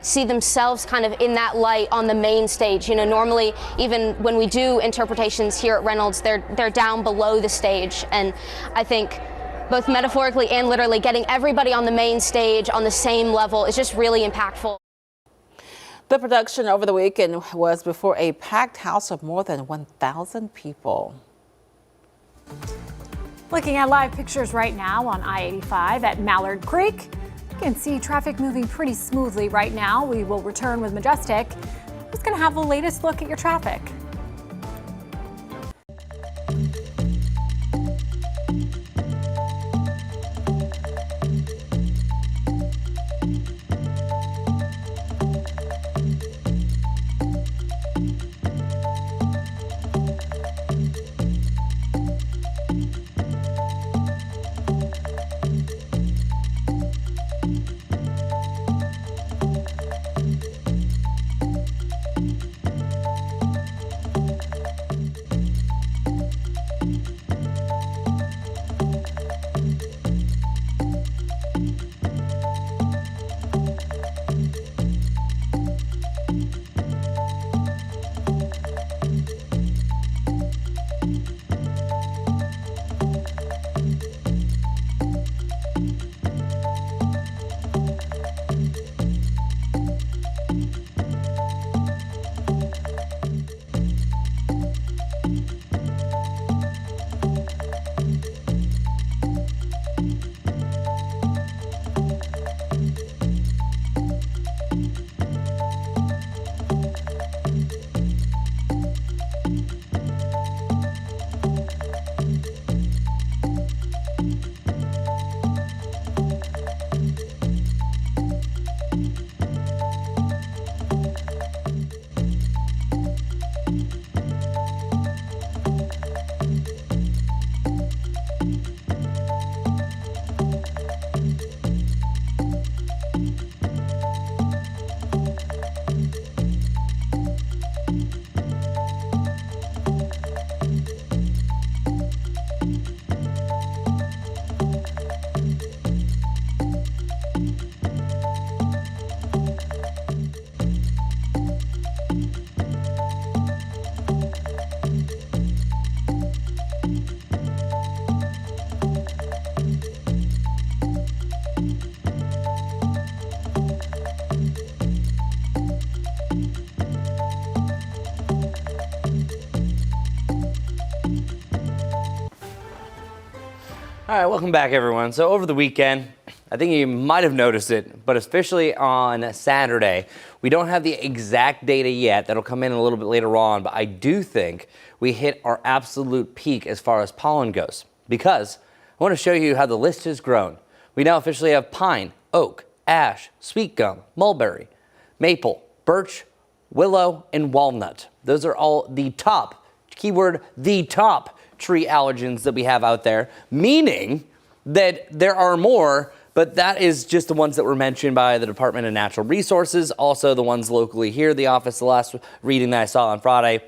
themselves kind of in that light on the main stage. Normally, even when we do interpretations here at Reynolds, they're down below the stage. And I think both metaphorically and literally getting everybody on the main stage on the same level is just really impactful. The production over the weekend was before a packed house of more than 1,000 people. Looking at live pictures right now on I-85 at Mallard Creek. You can see traffic moving pretty smoothly right now. We will return with Majestic. Who's going to have the latest look at your traffic? All right, welcome back, everyone. So over the weekend, I think you might have noticed it, but especially on Saturday, we don't have the exact data yet. That'll come in a little bit later on, but I do think we hit our absolute peak as far as pollen goes, because I want to show you how the list has grown. We now officially have pine, oak, ash, sweet gum, mulberry, maple, birch, willow, and walnut. Those are all the top, keyword, the top tree allergens that we have out there, meaning that there are more, but that is just the ones that were mentioned by the Department of Natural Resources, also the ones locally here at the office. The last reading that I saw on Friday,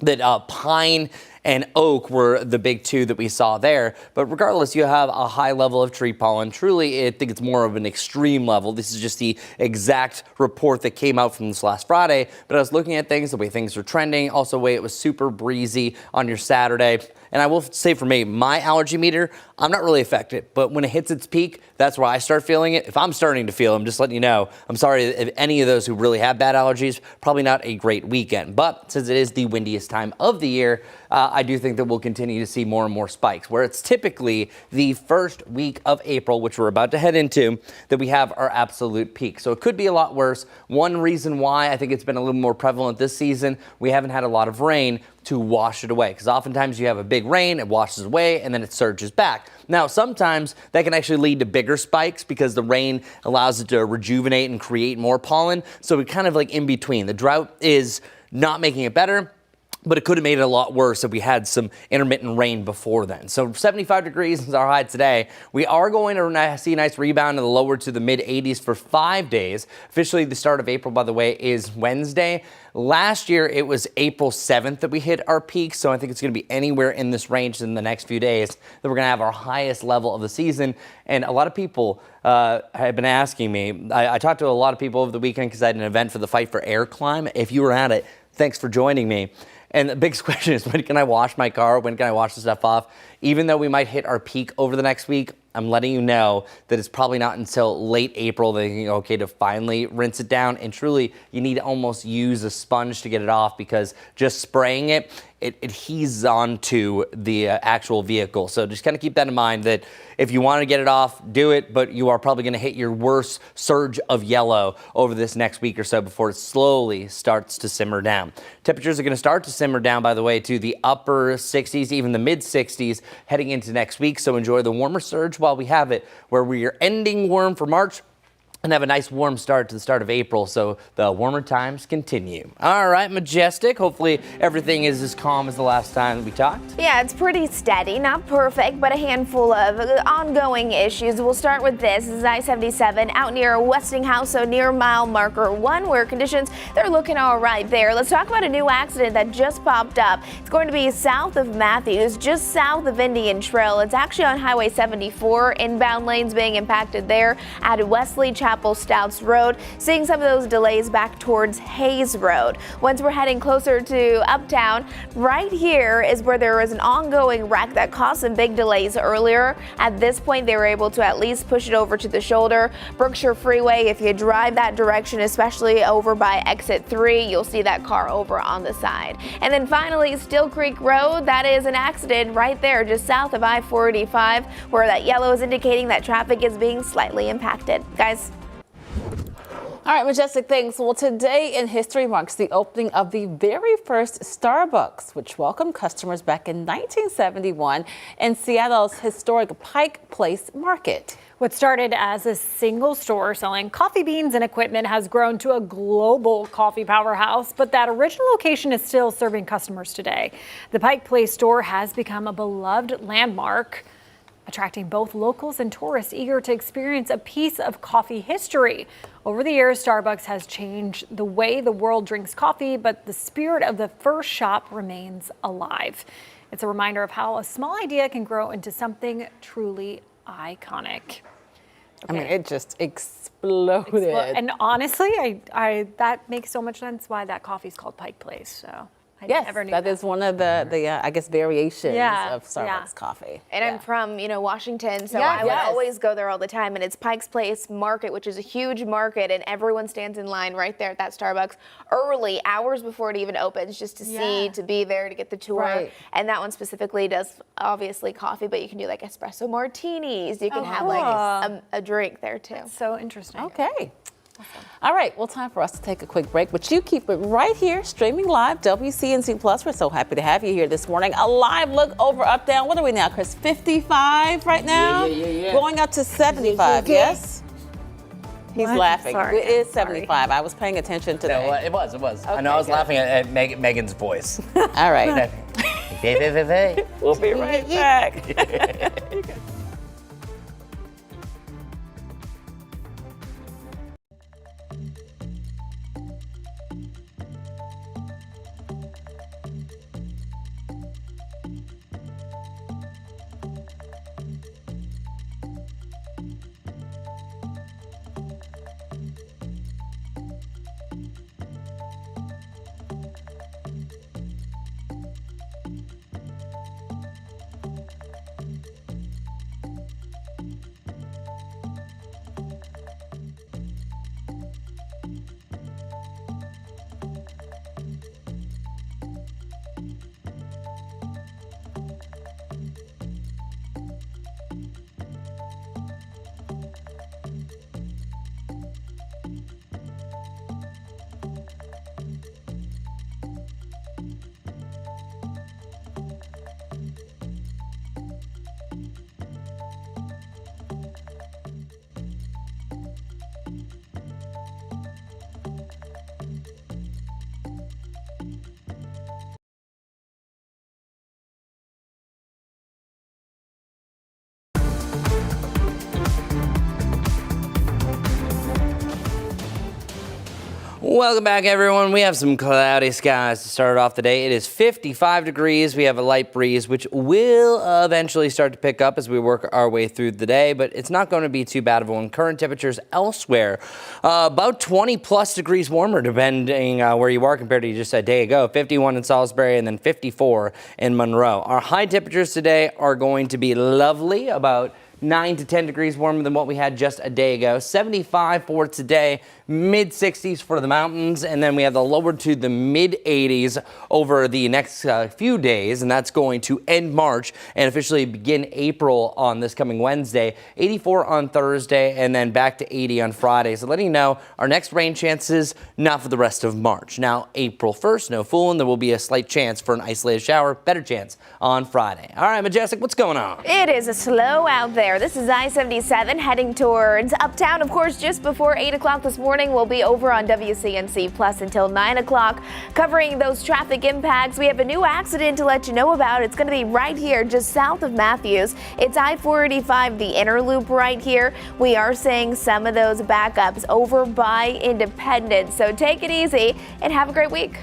that pine and oak were the big two that we saw there. But regardless, you have a high level of tree pollen. Truly, I think it's more of an extreme level. This is just the exact report that came out from this last Friday. But I was looking at things, the way things are trending, also the way it was super breezy on your Saturday. And I will say for me, my allergy meter, I'm not really affected. But when it hits its peak, that's where I start feeling it. If I'm starting to feel it, I'm just letting you know. I'm sorry if any of those who really have bad allergies, probably not a great weekend. But since it is the windiest time of the year, I do think that we'll continue to see more and more spikes, where it's typically the first week of April, which we're about to head into, that we have our absolute peak. So it could be a lot worse. One reason why I think it's been a little more prevalent this season, we haven't had a lot of rain to wash it away, because oftentimes you have a big rain, it washes away, and then it surges back. Now, sometimes that can actually lead to bigger spikes because the rain allows it to rejuvenate and create more pollen. So we're kind of like in between. The drought is not making it better, but it could have made it a lot worse if we had some intermittent rain before then. So 75 degrees is our high today. We are going to see a nice rebound in the lower to the mid 80s for 5 days. Officially, the start of April, by the way, is Wednesday. Last year, it was April 7th that we hit our peak, so I think it's going to be anywhere in this range in the next few days that we're going to have our highest level of the season. And a lot of people have been asking me. I talked to a lot of people over the weekend because I had an event for the Fight for Air climb. If you were at it, thanks for joining me. And the big question is, when can I wash my car? When can I wash the stuff off? Even though we might hit our peak over the next week, I'm letting you know that it's probably not until late April that you okay to finally rinse it down. And truly, you need to almost use a sponge to get it off, because just spraying it adheres onto the actual vehicle. So just kind of keep that in mind, that if you want to get it off, do it, but you are probably going to hit your worst surge of yellow over this next week or so before it slowly starts to simmer down. Temperatures are going to start to simmer down, by the way, to the upper 60s, even the mid 60s heading into next week. So enjoy the warmer surge while we have it, where we are ending warm for March and have a nice warm start to the start of April, so the warmer times continue. All right, Majestic, hopefully everything is as calm as the last time that we talked. Yeah, it's pretty steady, not perfect, but a handful of ongoing issues. We'll start with this. This is I-77 out near Westinghouse, so near mile marker 1, where conditions, they're looking all right there. Let's talk about a new accident that just popped up. It's going to be south of Matthews, just south of Indian Trail. It's actually on Highway 74, inbound lanes being impacted there at Wesley Chapel Stouts Road. Seeing some of those delays back towards Hayes Road. Once we're heading closer to Uptown, right here is where there was an ongoing wreck that caused some big delays earlier. At this point, they were able to at least push it over to the shoulder. Berkshire Freeway, if you drive that direction, especially over by exit 3, you'll see that car over on the side. And then finally, Still Creek Road, that is an accident right there just south of I-485, where that yellow is indicating that traffic is being slightly impacted. Guys. All right, Majestic, thanks. Well, today in history marks the opening of the very first Starbucks, which welcomed customers back in 1971 in Seattle's historic Pike Place Market. What started as a single store selling coffee beans and equipment has grown to a global coffee powerhouse, but that original location is still serving customers today. The Pike Place store has become a beloved landmark, attracting both locals and tourists eager to experience a piece of coffee history. Over the years, Starbucks has changed the way the world drinks coffee, but the spirit of the first shop remains alive. It's a reminder of how a small idea can grow into something truly iconic. Okay. I mean, it just exploded. And honestly, I that makes so much sense why that coffee's called Pike Place. So Yes, never knew that is one of the I guess variations of Starbucks yeah. coffee. And I'm from, Washington, so Yes. I would Yes. always go there all the time. And it's Pike's Place Market, which is a huge market, and everyone stands in line right there at that Starbucks early, hours before it even opens, just to see, to be there, to get the tour. Right. And that one specifically does obviously coffee, but you can do like espresso martinis. You can have like a drink there too. So interesting. Okay. All right, well, time for us to take a quick break, but you keep it right here, streaming live, WCNC Plus. We're so happy to have you here this morning. A live look over, up, down. What are we now, Chris? 55 right now? Yeah. Going up to 75, yes? He's laughing. Sorry. It is 75. I was paying attention to that. No, it was. I Okay, know I was good. laughing at Megan's voice. All right. We'll be right back. Welcome back, everyone. We have some cloudy skies to start off the day. It is 55 degrees. We have a light breeze, which will eventually start to pick up as we work our way through the day, but it's not going to be too bad of one. Current temperatures elsewhere, about 20 plus degrees warmer, depending where you are compared to just a day ago. 51 in Salisbury and then 54 in Monroe. Our high temperatures today are going to be lovely, about 9 to 10 degrees warmer than what we had just a day ago. 75 for today, mid 60s for the mountains, and then we have the lower to the mid 80s over the next few days, and that's going to end March and officially begin April on this coming Wednesday. 84 on Thursday, and then back to 80 on Friday. So letting you know, our next rain chances, not for the rest of March. Now, April 1st, no fooling, there will be a slight chance for an isolated shower, better chance on Friday. All right, Majestic, what's going on? It is a slow out there. This is I-77 heading towards Uptown. Of course, just before 8 o'clock this morning, we'll be over on WCNC Plus until 9 o'clock, covering those traffic impacts. We have a new accident to let you know about. It's going to be right here, just south of Matthews. It's I-485, the inner loop right here. We are seeing some of those backups over by Independence. So take it easy and have a great week.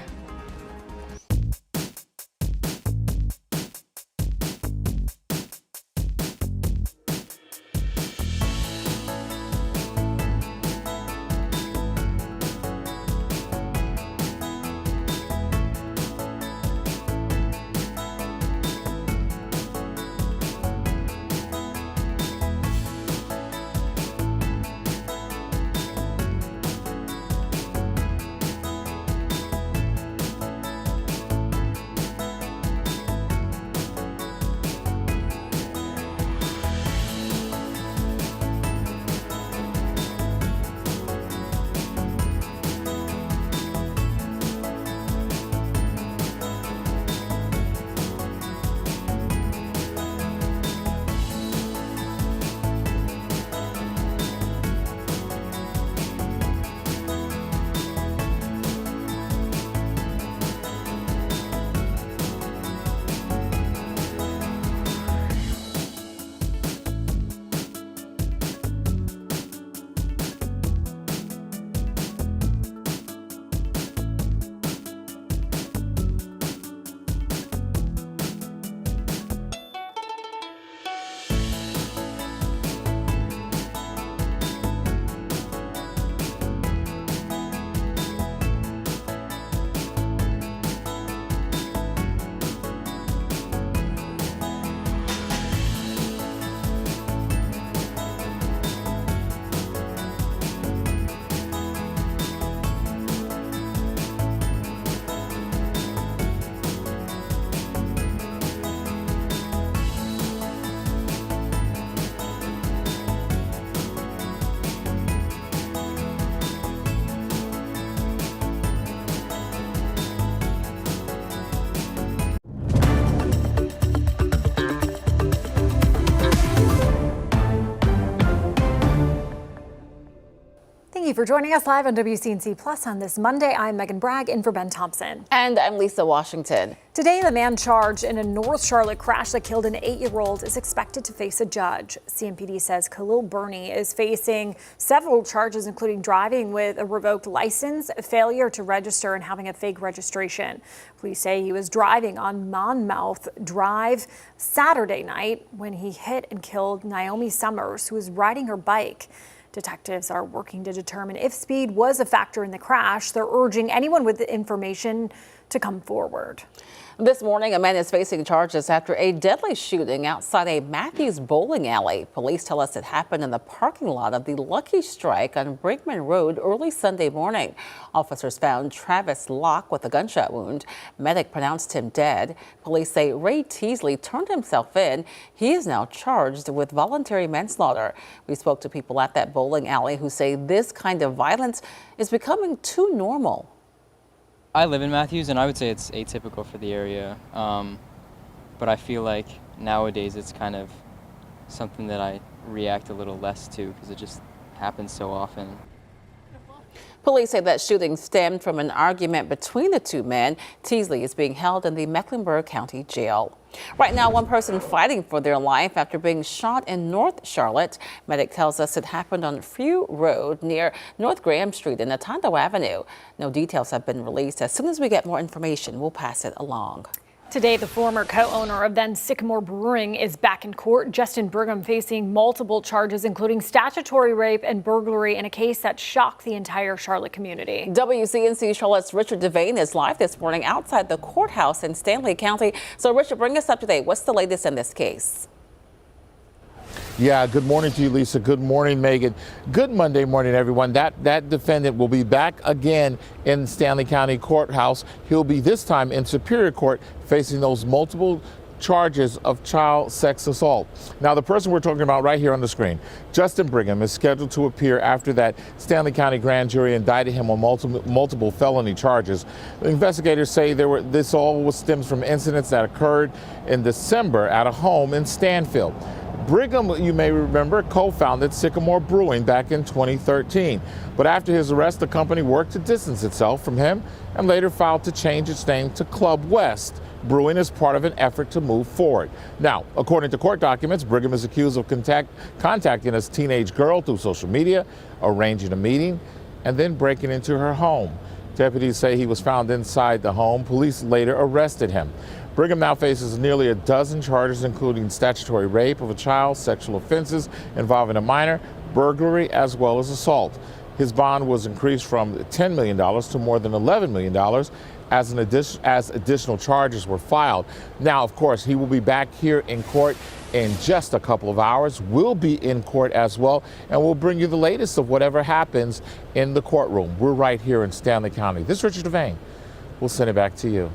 you for joining us live on WCNC Plus on this Monday. I'm Megan Bragg in for Ben Thompson. And I'm Lisa Washington. Today, the man charged in a North Charlotte crash that killed an 8-year-old is expected to face a judge. CMPD says Khalil Burney is facing several charges, including driving with a revoked license, failure to register, and having a fake registration. Police say he was driving on Monmouth Drive Saturday night when he hit and killed Naomi Summers, who was riding her bike. Detectives are working to determine if speed was a factor in the crash. They're urging anyone with the information to come forward. This morning, a man is facing charges after a deadly shooting outside a Matthews bowling alley. Police tell us it happened in the parking lot of the Lucky Strike on Brinkman Road early Sunday morning. Officers found Travis Locke with a gunshot wound. Medic pronounced him dead. Police say Ray Teasley turned himself in. He is now charged with voluntary manslaughter. We spoke to people at that bowling alley who say this kind of violence is becoming too normal. I live in Matthews, and I would say it's atypical for the area, but I feel like nowadays it's kind of something that I react a little less to because it just happens so often. Police say that shooting stemmed from an argument between the two men. Teasley is being held in the Mecklenburg County Jail. Right now, one person fighting for their life after being shot in North Charlotte. Medic tells us it happened on Frew Road near North Graham Street and Atondo Avenue. No details have been released. As soon as we get more information, we'll pass it along. Today, the former co-owner of then Sycamore Brewing is back in court. Justin Brigham facing multiple charges, including statutory rape and burglary in a case that shocked the entire Charlotte community. WCNC Charlotte's Richard Devane is live this morning outside the courthouse in Stanley County. So, Richard, bring us up to date. What's the latest in this case? Yeah, good morning to you, Lisa. Good morning, Megan. Good Monday morning, everyone. That defendant will be back again in Stanley County Courthouse. He'll be this time in Superior Court facing those multiple charges of child sex assault. Now, the person we're talking about right here on the screen, Justin Brigham, is scheduled to appear after that Stanley County grand jury indicted him on multiple felony charges. The investigators say this all stems from incidents that occurred in December at a home in Stanfield. Brigham, you may remember, co-founded Sycamore Brewing back in 2013. But after his arrest, the company worked to distance itself from him and later filed to change its name to Club West Brewing as part of an effort to move forward. Now, according to court documents, Brigham is accused of contacting a teenage girl through social media, arranging a meeting, and then breaking into her home. Deputies say he was found inside the home. Police later arrested him. Brigham now faces nearly a dozen charges, including statutory rape of a child, sexual offenses involving a minor, burglary, as well as assault. His bond was increased from $10 million to more than $11 million as additional charges were filed. Now, of course, he will be back here in court in just a couple of hours. We'll be in court as well, and we'll bring you the latest of whatever happens in the courtroom. We're right here in Stanley County. This is Richard Devane. We'll send it back to you.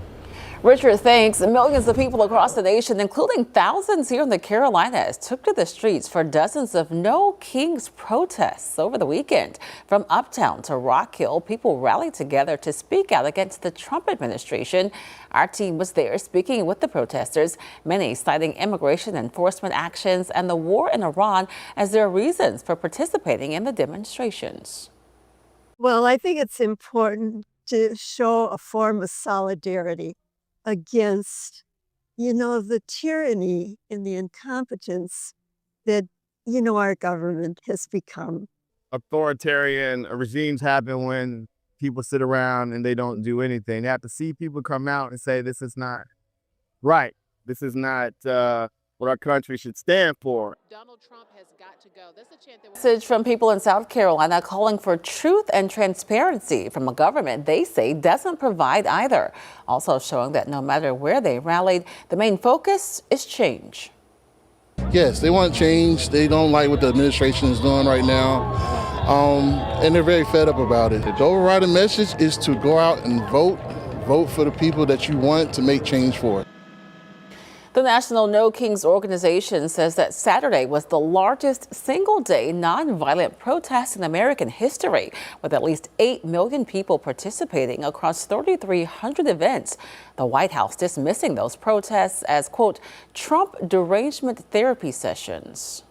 Richard, thanks. Millions of people across the nation, including thousands here in the Carolinas, took to the streets for dozens of No Kings protests over the weekend. From Uptown to Rock Hill, people rallied together to speak out against the Trump administration. Our team was there speaking with the protesters, many citing immigration enforcement actions and the war in Iran as their reasons for participating in the demonstrations. Well, I think it's important to show a form of solidarity against, the tyranny and the incompetence that, our government has become. Authoritarian regimes happen when people sit around and they don't do anything. They have to see people come out and say, this is not right. This is not what our country should stand for. Donald Trump has got to go. That's a chant that message from people in South Carolina calling for truth and transparency from a government they say doesn't provide either. Also showing that no matter where they rallied, the main focus is change. Yes, they want change. They don't like what the administration is doing right now. And they're very fed up about it. The overriding message is to go out and vote for the people that you want to make change for. The National No Kings organization says that Saturday was the largest single-day nonviolent protest in American history, with at least 8 million people participating across 3,300 events. The White House dismissing those protests as, quote, Trump derangement therapy sessions.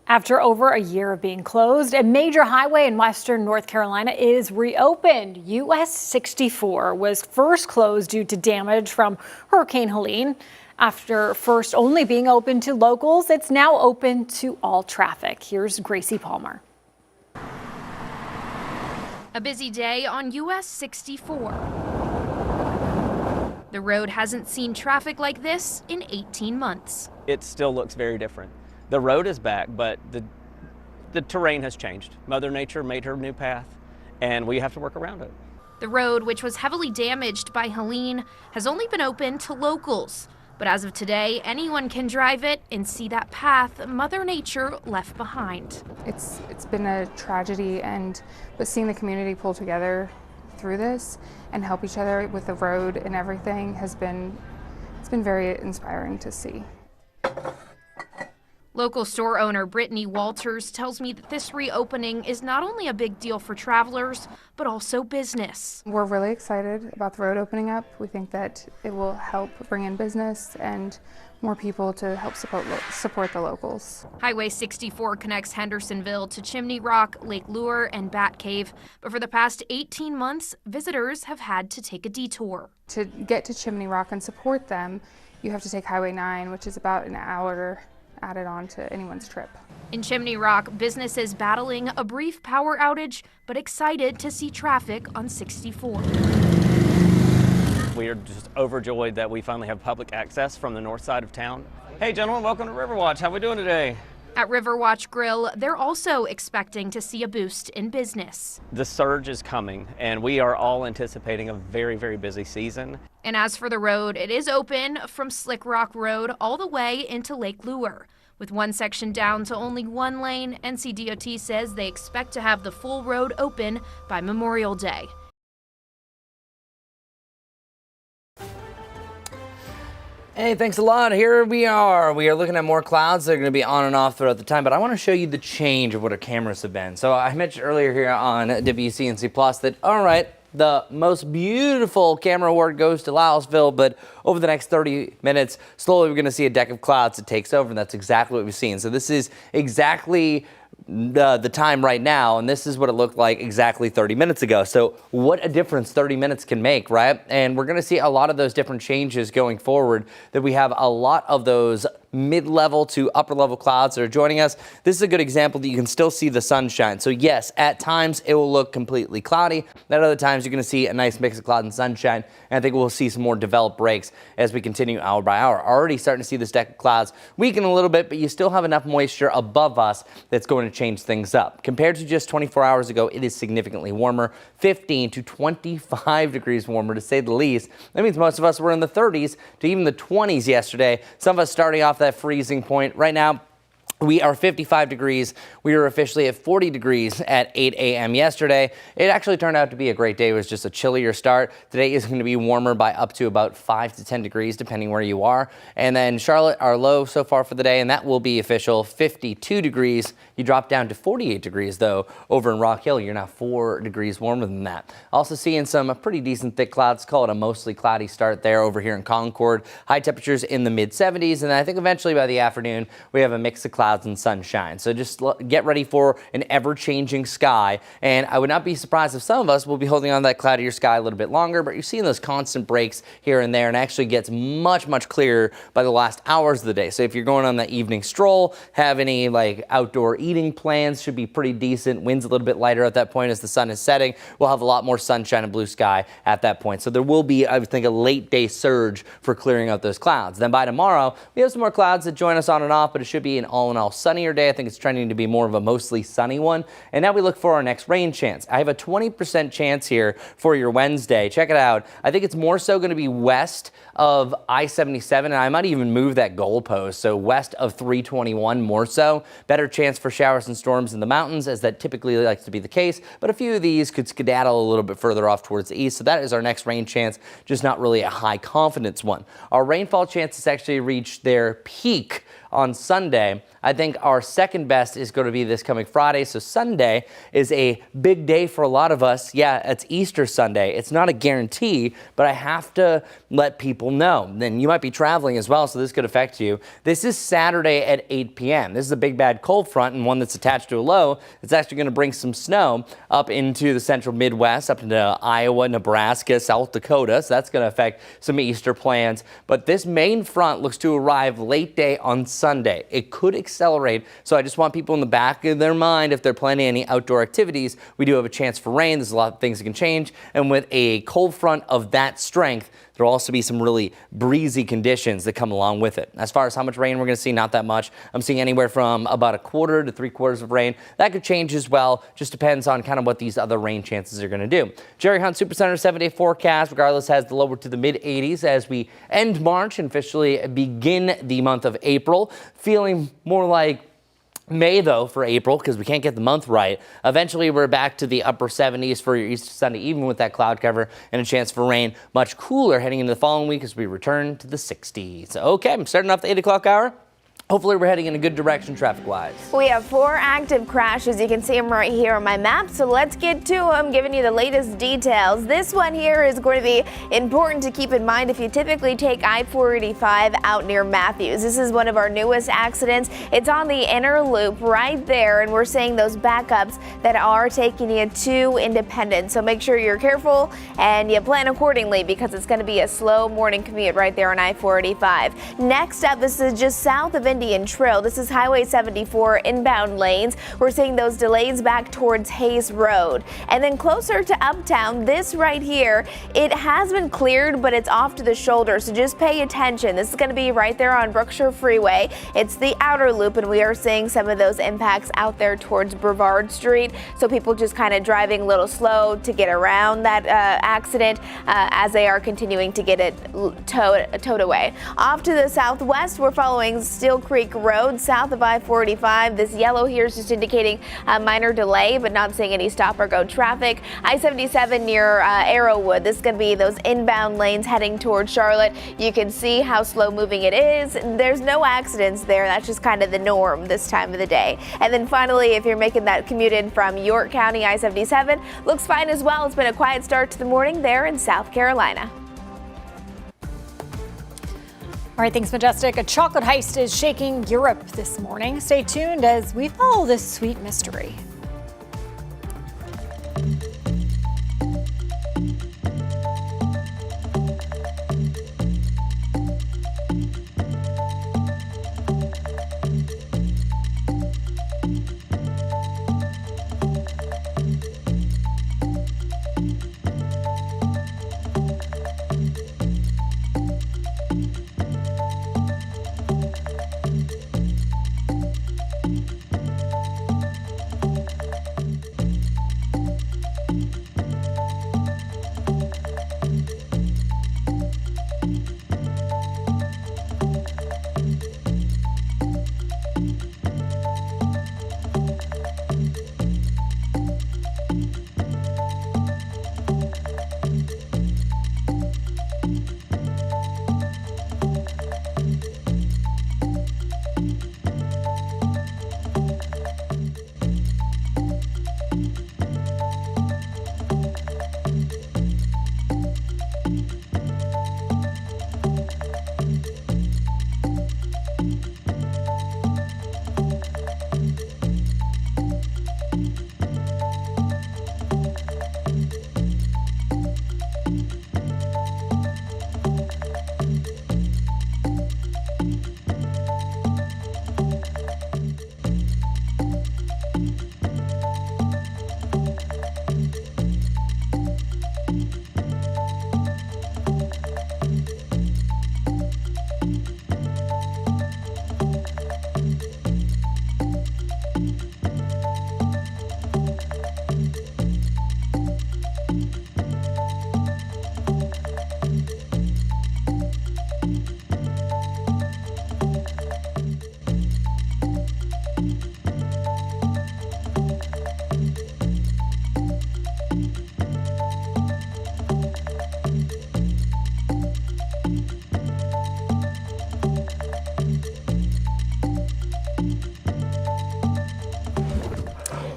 After over a year of being closed, a major highway in western North Carolina is reopened. US 64 was first closed due to damage from Hurricane Helene. After first only being open to locals, it's now open to all traffic. Here's Gracie Palmer. A busy day on US 64. The road hasn't seen traffic like this in 18 months. It still looks very different. The road is back, but the terrain has changed. Mother Nature made her new path, and we have to work around it. The road, which was heavily damaged by Helene, has only been open to locals. But as of today, anyone can drive it and see that path Mother Nature left behind. It's been a tragedy, but seeing the community pull together through this and help each other with the road and everything it's been very inspiring to see. Local store owner Brittany Walters tells me that this reopening is not only a big deal for travelers, but also business. We're really excited about the road opening up. We think that it will help bring in business and more people to help support the locals. Highway 64 connects Hendersonville to Chimney Rock, Lake Lure, and Bat Cave. But for the past 18 months, visitors have had to take a detour. To get to Chimney Rock and support them, you have to take Highway 9, which is about an hour added on to anyone's trip. In Chimney Rock, businesses battling a brief power outage, but excited to see traffic on 64. We are just overjoyed that we finally have public access from the north side of town. Hey gentlemen, welcome to Riverwatch. How we doing today? At Riverwatch Grill, they're also expecting to see a boost in business. The surge is coming, and we are all anticipating a very, very busy season. And as for the road, it is open from Slick Rock Road all the way into Lake Lure. With one section down to only one lane, NCDOT says they expect to have the full road open by Memorial Day. Hey, thanks a lot. Here we are. We are looking at more clouds. They're going to be on and off throughout the time, but I want to show you the change of what our cameras have been. So I mentioned earlier here on WCNC Plus that, all right, the most beautiful camera award goes to Louisville, but over the next 30 minutes, slowly we're going to see a deck of clouds that takes over, and that's exactly what we've seen. So this is exactly the time right now, and this is what it looked like exactly 30 minutes ago. So what a difference 30 minutes can make, right? And we're going to see a lot of those different changes going forward, that we have a lot of those mid-level to upper-level clouds that are joining us. This is a good example that you can still see the sunshine. So yes, at times it will look completely cloudy. At other times you're going to see a nice mix of cloud and sunshine. And I think we'll see some more developed breaks as we continue hour by hour. Already starting to see this deck of clouds weaken a little bit, but you still have enough moisture above us that's going to change things up. Compared to just 24 hours ago, it is significantly warmer, 15 to 25 degrees warmer to say the least. That means most of us were in the 30s to even the 20s yesterday. Some of us starting off that freezing point. Right now, we are 55 degrees. We were officially at 40 degrees at 8 a.m. yesterday. It actually turned out to be a great day. It was just a chillier start. Today is going to be warmer by up to about 5 to 10 degrees, depending where you are. And then Charlotte, our low so far for the day, and that will be official, 52 degrees. You drop down to 48 degrees, though, over in Rock Hill. You're now 4 degrees warmer than that. Also seeing some pretty decent thick clouds. Call it a mostly cloudy start there over here in Concord. High temperatures in the mid-70s, and I think eventually by the afternoon, we have a mix of clouds and sunshine. So just get ready for an ever-changing sky. And I would not be surprised if some of us will be holding on to that cloudier sky a little bit longer, but you're seeing those constant breaks here and there, and actually gets much, much clearer by the last hours of the day. So if you're going on that evening stroll, have any like outdoor eating plans, should be pretty decent. Wind's a little bit lighter at that point as the sun is setting. We'll have a lot more sunshine and blue sky at that point. So there will be, I would think, a late day surge for clearing out those clouds. Then by tomorrow, we have some more clouds that join us on and off, but it should be an all-in-all sunnier day. I think it's trending to be more of a mostly sunny one. And now we look for our next rain chance. I have a 20% chance here for your Wednesday. Check it out. I think it's more so going to be west of I-77, and I might even move that goalpost. So west of 321 more so. Better chance for showers and storms in the mountains, as that typically likes to be the case. But a few of these could skedaddle a little bit further off towards the east. So that is our next rain chance, just not really a high confidence one. Our rainfall chances actually reach their peak on Sunday. I think our second best is going to be this coming Friday. So Sunday is a big day for a lot of us. Yeah, it's Easter Sunday. It's not a guarantee, but I have to let people know. Then you might be traveling as well, so this could affect you. This is Saturday at 8 p.m. This is a big bad cold front and one that's attached to a low. It's actually going to bring some snow up into the central Midwest, up into Iowa, Nebraska, South Dakota. So that's going to affect some Easter plans. But this main front looks to arrive late day on Sunday. It could accelerate. So I just want people in the back of their mind, if they're planning any outdoor activities, we do have a chance for rain. There's a lot of things that can change. And with a cold front of that strength, there will also be some really breezy conditions that come along with it. As far as how much rain we're going to see, not that much. I'm seeing anywhere from about 1/4 to 3/4 of rain. That could change as well. Just depends on kind of what these other rain chances are going to do. Jerry Hunt Supercenter 7-day forecast, regardless, has the lower to the mid 80s as we end March and officially begin the month of April. Feeling more like May, though, for April, because we can't get the month right. Eventually, we're back to the upper 70s for your Easter Sunday, even with that cloud cover and a chance for rain. Much cooler heading into the following week as we return to the 60s. Okay, I'm starting off the 8 o'clock hour. Hopefully, we're heading in a good direction traffic-wise. We have 4 active crashes. You can see them right here on my map. So let's get to them, giving you the latest details. This one here is going to be important to keep in mind if you typically take I-485 out near Matthews. This is one of our newest accidents. It's on the inner loop right there, and we're seeing those backups that are taking you to Independence. So make sure you're careful and you plan accordingly because it's going to be a slow morning commute right there on I-485. Next up, this is just south of Indian Trail. This is Highway 74 inbound lanes. We're seeing those delays back towards Hayes Road. And then closer to Uptown, this right here, it has been cleared, but it's off to the shoulder. So just pay attention. This is going to be right there on Brookshire Freeway. It's the outer loop, and we are seeing some of those impacts out there towards Brevard Street. So people just kind of driving a little slow to get around that accident as they are continuing to get it towed away. Off to the southwest, we're following Steel Creek Road south of I-485. This yellow here is just indicating a minor delay, but not seeing any stop or go traffic. I-77 near Arrowwood. This is going to be those inbound lanes heading towards Charlotte. You can see how slow moving it is. There's no accidents there. That's just kind of the norm this time of the day. And then finally, if you're making that commute in from York County, I-77 looks fine as well. It's been a quiet start to the morning there in South Carolina. All right, thanks, Majestic. A chocolate heist is shaking Europe this morning. Stay tuned as we follow this sweet mystery.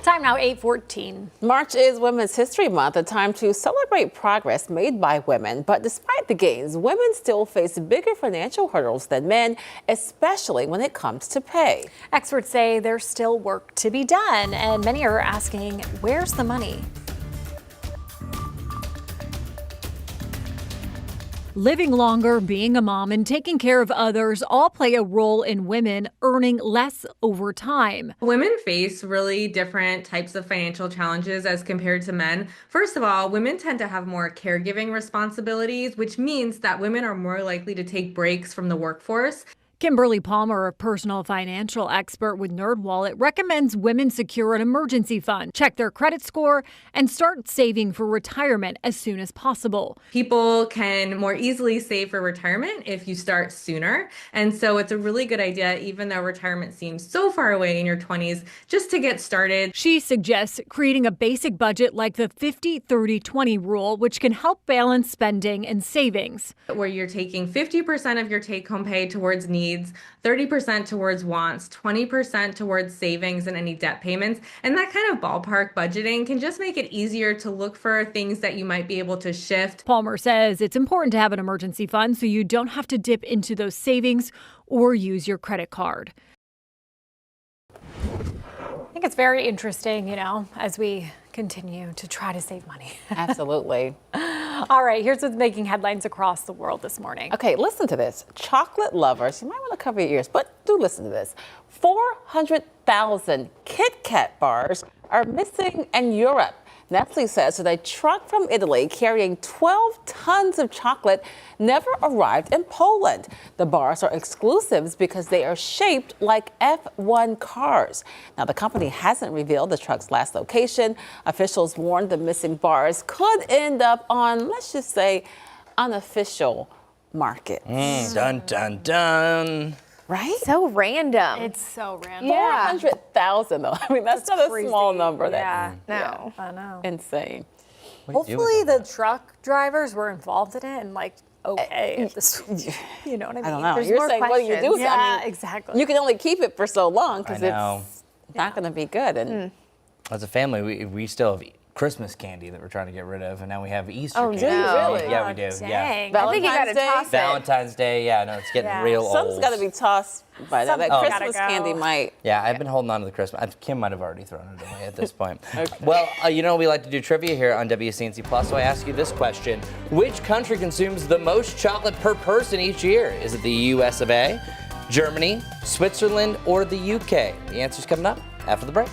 Time now 8:14. March is Women's History Month, a time to celebrate progress made by women. But despite the gains, women still face bigger financial hurdles than men, especially when it comes to pay. Experts say there's still work to be done, and many are asking, where's the money? Living longer, being a mom, and taking care of others all play a role in women earning less over time. Women face really different types of financial challenges as compared to men. First of all, women tend to have more caregiving responsibilities, which means that women are more likely to take breaks from the workforce. Kimberly Palmer, a personal financial expert with NerdWallet, recommends women secure an emergency fund, check their credit score, and start saving for retirement as soon as possible. People can more easily save for retirement if you start sooner. And so it's a really good idea, even though retirement seems so far away in your 20s, just to get started. She suggests creating a basic budget like the 50-30-20 rule, which can help balance spending and savings. Where you're taking 50% of your take-home pay towards needs, 30% towards wants, 20% towards savings and any debt payments. And that kind of ballpark budgeting can just make it easier to look for things that you might be able to shift. Palmer says it's important to have an emergency fund so you don't have to dip into those savings or use your credit card. I think it's very interesting, as we continue to try to save money. Absolutely. All right, here's what's making headlines across the world this morning. Okay, listen to this. Chocolate lovers, you might want to cover your ears, but do listen to this. 400,000 Kit Kat bars are missing in Europe. Nestle says that a truck from Italy carrying 12 tons of chocolate never arrived in Poland. The bars are exclusives because they are shaped like F1 cars. Now, the company hasn't revealed the truck's last location. Officials warned the missing bars could end up on, let's just say, unofficial markets. Dun, dun, dun. Right? So random. It's so random. 400,000 though. I mean, that's not crazy. a small number. Yeah, no. I know. Insane. Hopefully the truck drivers were involved in it and okay. You know what I mean? I don't know. There's You're more saying, what do you do? questions. Yeah, exactly. You can only keep it for so long because I know. it's not going to be good. And As a family, we still have Christmas candy that we're trying to get rid of, and now we have Easter Oh, candy. do you really? Yeah, we do. Dang. Yeah. I think you gotta toss it. Valentine's Day, yeah, no, it's getting real old. Something's got to be tossed by now. That Something's Christmas gotta go. candy might. Yeah, I've been holding on to the Christmas. Kim might have already thrown it away at this point. Well, we like to do trivia here on WCNC Plus, so I ask you this question. Which country consumes the most chocolate per person each year? Is it the US of A, Germany, Switzerland, or the UK? The answer's coming up after the break.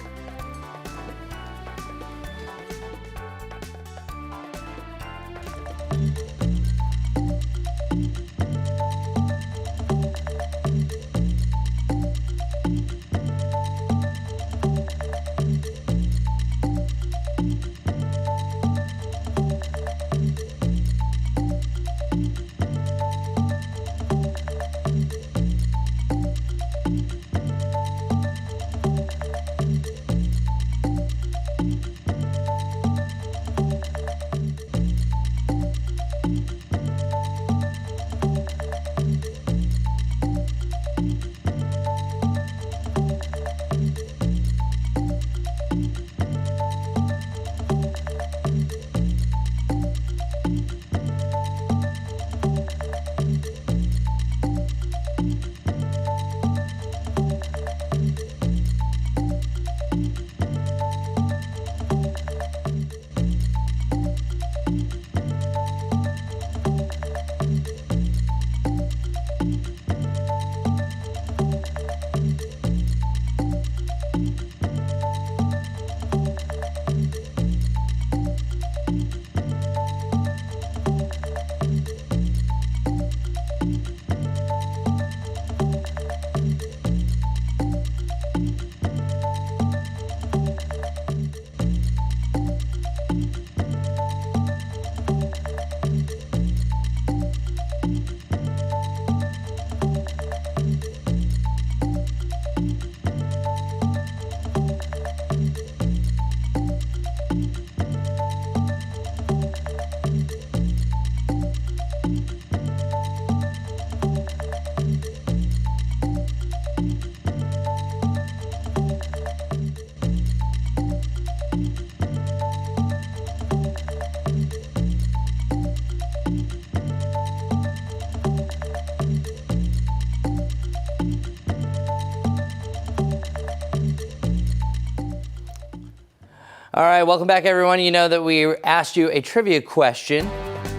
All right, welcome back, everyone. You know that we asked you a trivia question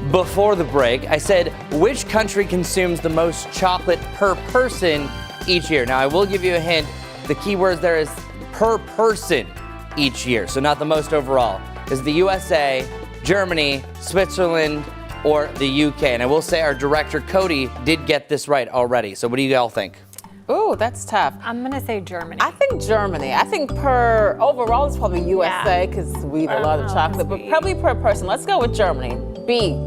before the break. I said, which country consumes the most chocolate per person each year? Now, I will give you a hint. The key word there is per person each year, so not the most overall. Is the USA, Germany, Switzerland, or the UK? And I will say our director, Cody, did get this right already. So what do you all think? Ooh, that's tough. I'm going to say Germany. I think Germany. I think per overall it's probably USA because we eat a lot of chocolate, but probably per person. Let's go with Germany. B.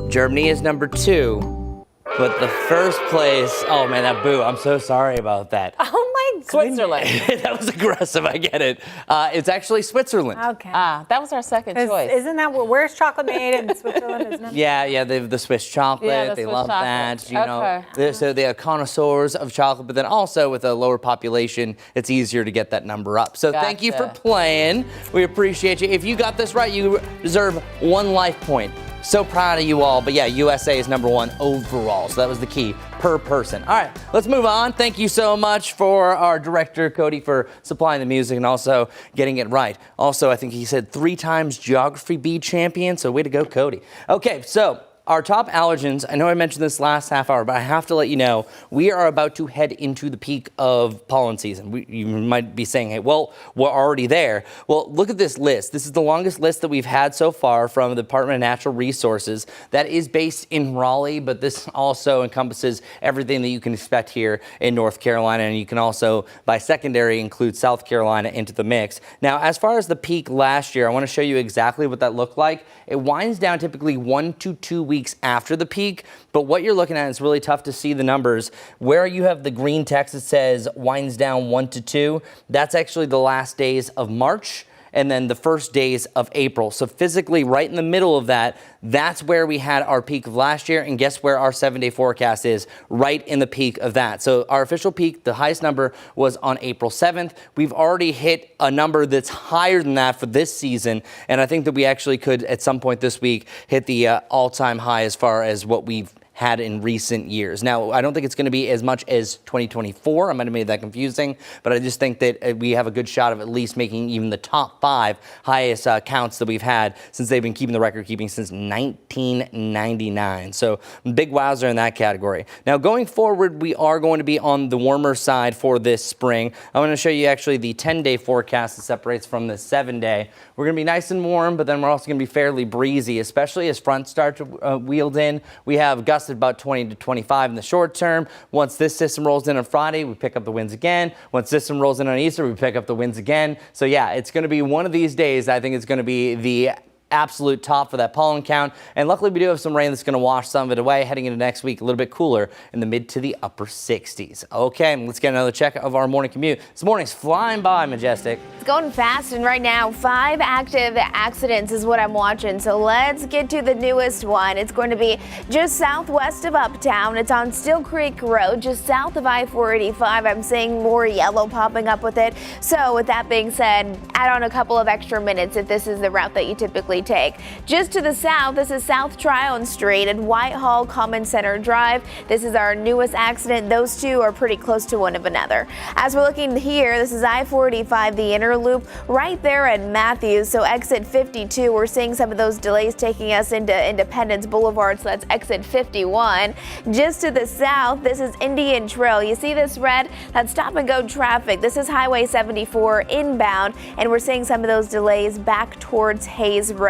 Germany is number 2. But the first place, oh man, that boo. I'm so sorry about that. Oh my Switzerland. That was aggressive, I get it. It's actually Switzerland. Okay. That was our second choice. Isn't that where's chocolate made in Switzerland, isn't it? Yeah, they have the Swiss chocolate. Yeah, the they Swiss love chocolate. that. You know, so they are connoisseurs of chocolate, but then also with a lower population, it's easier to get that number up. So thank you for playing. We appreciate you. If you got this right, you deserve 1 life point. So proud of you all. But yeah, USA is number 1 overall. So that was the key, per person. All right, let's move on. Thank you so much for our director, Cody, for supplying the music and also getting it right. Also, I think he said 3 times Geography B champion. So way to go, Cody. Okay, so our top allergens, I know I mentioned this last half hour, but I have to let you know, we are about to head into the peak of pollen season. You might be saying, hey, well, we're already there. Well, look at this list. This is the longest list that we've had so far from the Department of Natural Resources that is based in Raleigh, but this also encompasses everything that you can expect here in North Carolina, and you can also, by secondary, include South Carolina into the mix. Now, as far as the peak last year, I want to show you exactly what that looked like. It winds down typically 1 to 2 weeks after the peak, but what you're looking at is really tough to see the numbers. Where you have the green text that says winds down 1 to 2, that's actually the last days of March and then the first days of April. So physically right in the middle of that, that's where we had our peak of last year, and guess where our 7-day forecast is? Right in the peak of that. So our official peak, the highest number, was on April 7th. We've already hit a number that's higher than that for this season, and I think that we actually could, at some point this week, hit the all-time high as far as what we've had in recent years. Now, I don't think it's going to be as much as 2024. I might have made that confusing, but I just think that we have a good shot of at least making even the top 5 highest counts that we've had since they've been keeping the record keeping since 1999. So big wowzer in that category. Now, going forward, we are going to be on the warmer side for this spring. I'm going to show you actually the 10-day forecast that separates from the 7-day. We're going to be nice and warm, but then we're also going to be fairly breezy, especially as fronts start to wield in. We have gusts at about 20 to 25 in the short term. Once this system rolls in on Friday, we pick up the winds again. Once this system rolls in on Easter, we pick up the winds again. So yeah, it's going to be one of these days. I think it's going to be the absolute top for that pollen count. And luckily we do have some rain that's going to wash some of it away. Heading into next week, a little bit cooler in the mid to the upper 60s. Okay, let's get another check of our morning commute. This morning's flying by, Majestic. It's going fast, and right now 5 active accidents is what I'm watching. So let's get to the newest one. It's going to be just southwest of Uptown. It's on Still Creek Road, just south of I-485. I'm seeing more yellow popping up with it. So with that being said, add on a couple of extra minutes if this is the route that you typically take. Just to the south, this is South Tryon Street and Whitehall Common Center Drive. This is our newest accident. Those two are pretty close to one of another. As we're looking here, this is I-485, the inner loop, right there at Matthews. So exit 52, we're seeing some of those delays taking us into Independence Boulevard. So that's exit 51. Just to the south, this is Indian Trail. You see this red? That's stop and go traffic. This is Highway 74 inbound, and we're seeing some of those delays back towards Hayes Road.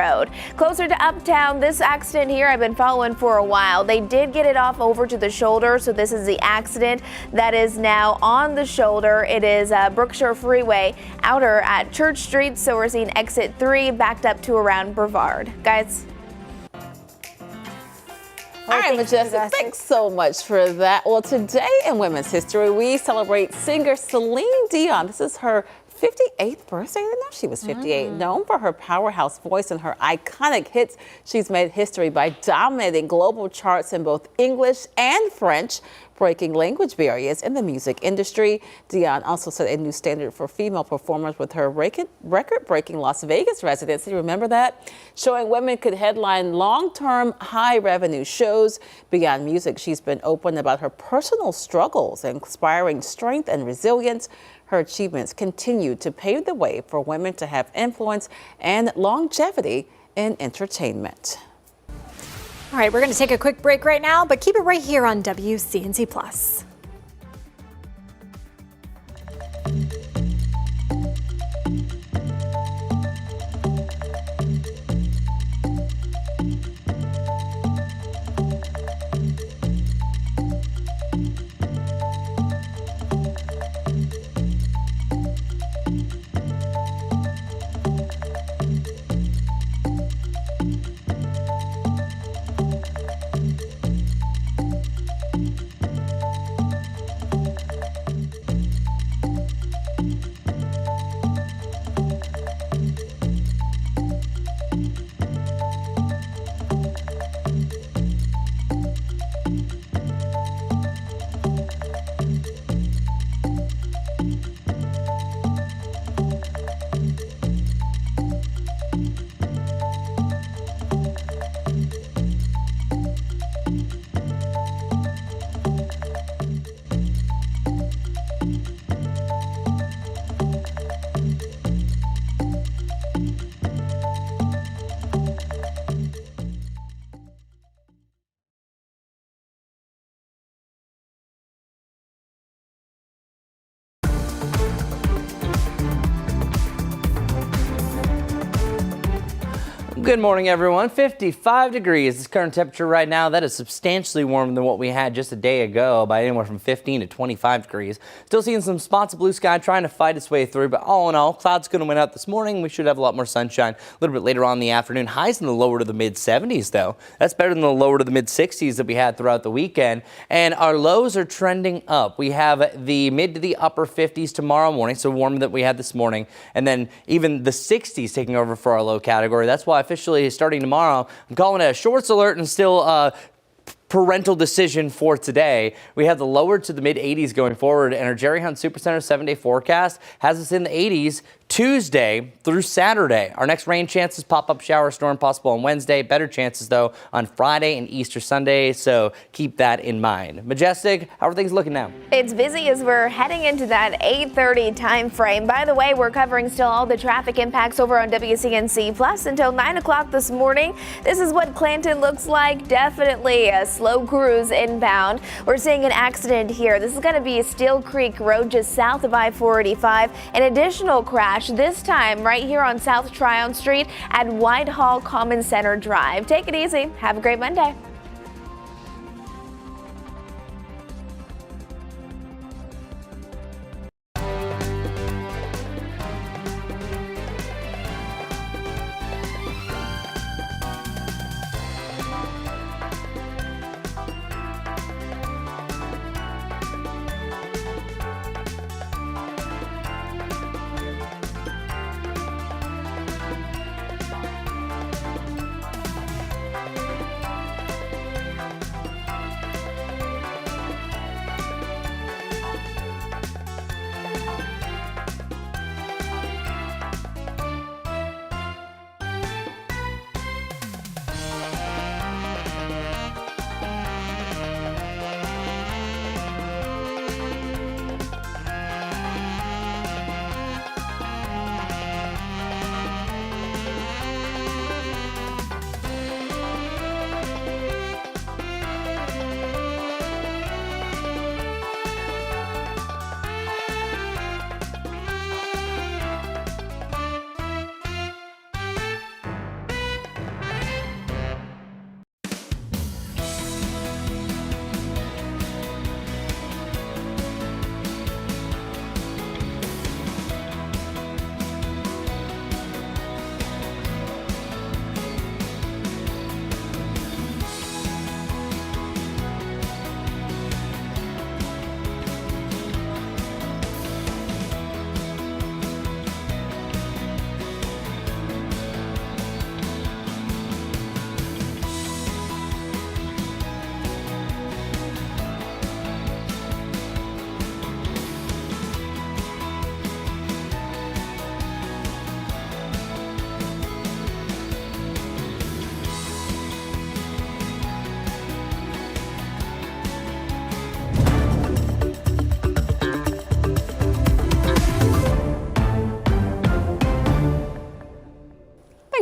Closer to Uptown, this accident here I've been following for a while. They did get it off over to the shoulder, so this is the accident that is now on the shoulder. It is Brookshire Freeway outer at Church Street, so we're seeing exit 3 backed up to around Brevard. Guys. All right, Majestic, thanks so much for that. Well, today in Women's History, we celebrate singer Celine Dion. This is her 58th birthday. I didn't know she was 58. Known for her powerhouse voice and her iconic hits, she's made history by dominating global charts in both English and French, breaking language barriers in the music industry. Dion also set a new standard for female performers with her record-breaking Las Vegas residency. Remember that? Showing women could headline long-term, high-revenue shows. Beyond music, she's been open about her personal struggles, inspiring strength and resilience. Her achievements continue to pave the way for women to have influence and longevity in entertainment. All right, we're going to take a quick break right now, but keep it right here on WCNC Plus. Good morning, everyone. 55 degrees is current temperature right now. That is substantially warmer than what we had just a day ago by anywhere from 15 to 25 degrees. Still seeing some spots of blue sky trying to fight its way through, but all in all, clouds going to win out this morning. We should have a lot more sunshine a little bit later on in the afternoon. Highs in the lower to the mid 70s, though. That's better than the lower to the mid 60s that we had throughout the weekend. And our lows are trending up. We have the mid to the upper 50s tomorrow morning, so warmer than we had this morning. And then even the 60s taking over for our low category. That's why officially starting tomorrow, I'm calling it a shorts alert and still parental decision for today. We have the lower to the mid 80s going forward, and our Jerry Hunt Supercenter 7-day forecast has us in the 80s Tuesday through Saturday. Our next rain chances, pop-up shower storm possible on Wednesday. Better chances, though, on Friday and Easter Sunday, so keep that in mind. Majestic, how are things looking now? It's busy as we're heading into that 8:30 time frame. By the way, we're covering still all the traffic impacts over on WCNC Plus until 9 o'clock this morning. This is what Clanton looks like. Definitely a slow cruise inbound. We're seeing an accident here. This is going to be Steel Creek Road just south of I-485. An additional crash, this time right here on South Tryon Street at Whitehall Common Center Drive. Take it easy. Have a great Monday.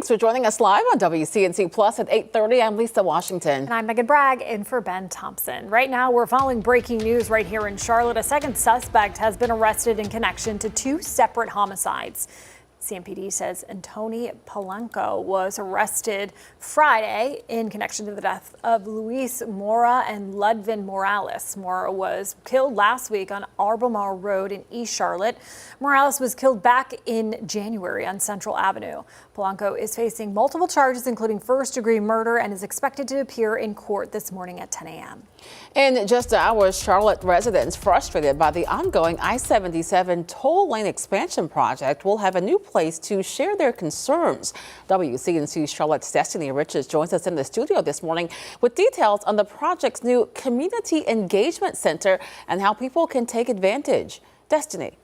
Thanks for joining us live on WCNC Plus at 8:30. I'm Lisa Washington. And I'm Megan Bragg in for Ben Thompson. Right now, we're following breaking news right here in Charlotte. A second suspect has been arrested in connection to 2 separate homicides. CMPD says Antoni Polenko was arrested Friday in connection to the death of Luis Mora and Ludvin Morales. Mora was killed last week on Albemarle Road in East Charlotte. Morales was killed back in January on Central Avenue. Polenko is facing multiple charges, including first-degree murder, and is expected to appear in court this morning at 10 a.m. In just hours, Charlotte residents frustrated by the ongoing I-77 toll lane expansion project will have a new place to share their concerns. WCNC Charlotte's Destiny Richards joins us in the studio this morning with details on the project's new Community Engagement Center and how people can take advantage. Destiny.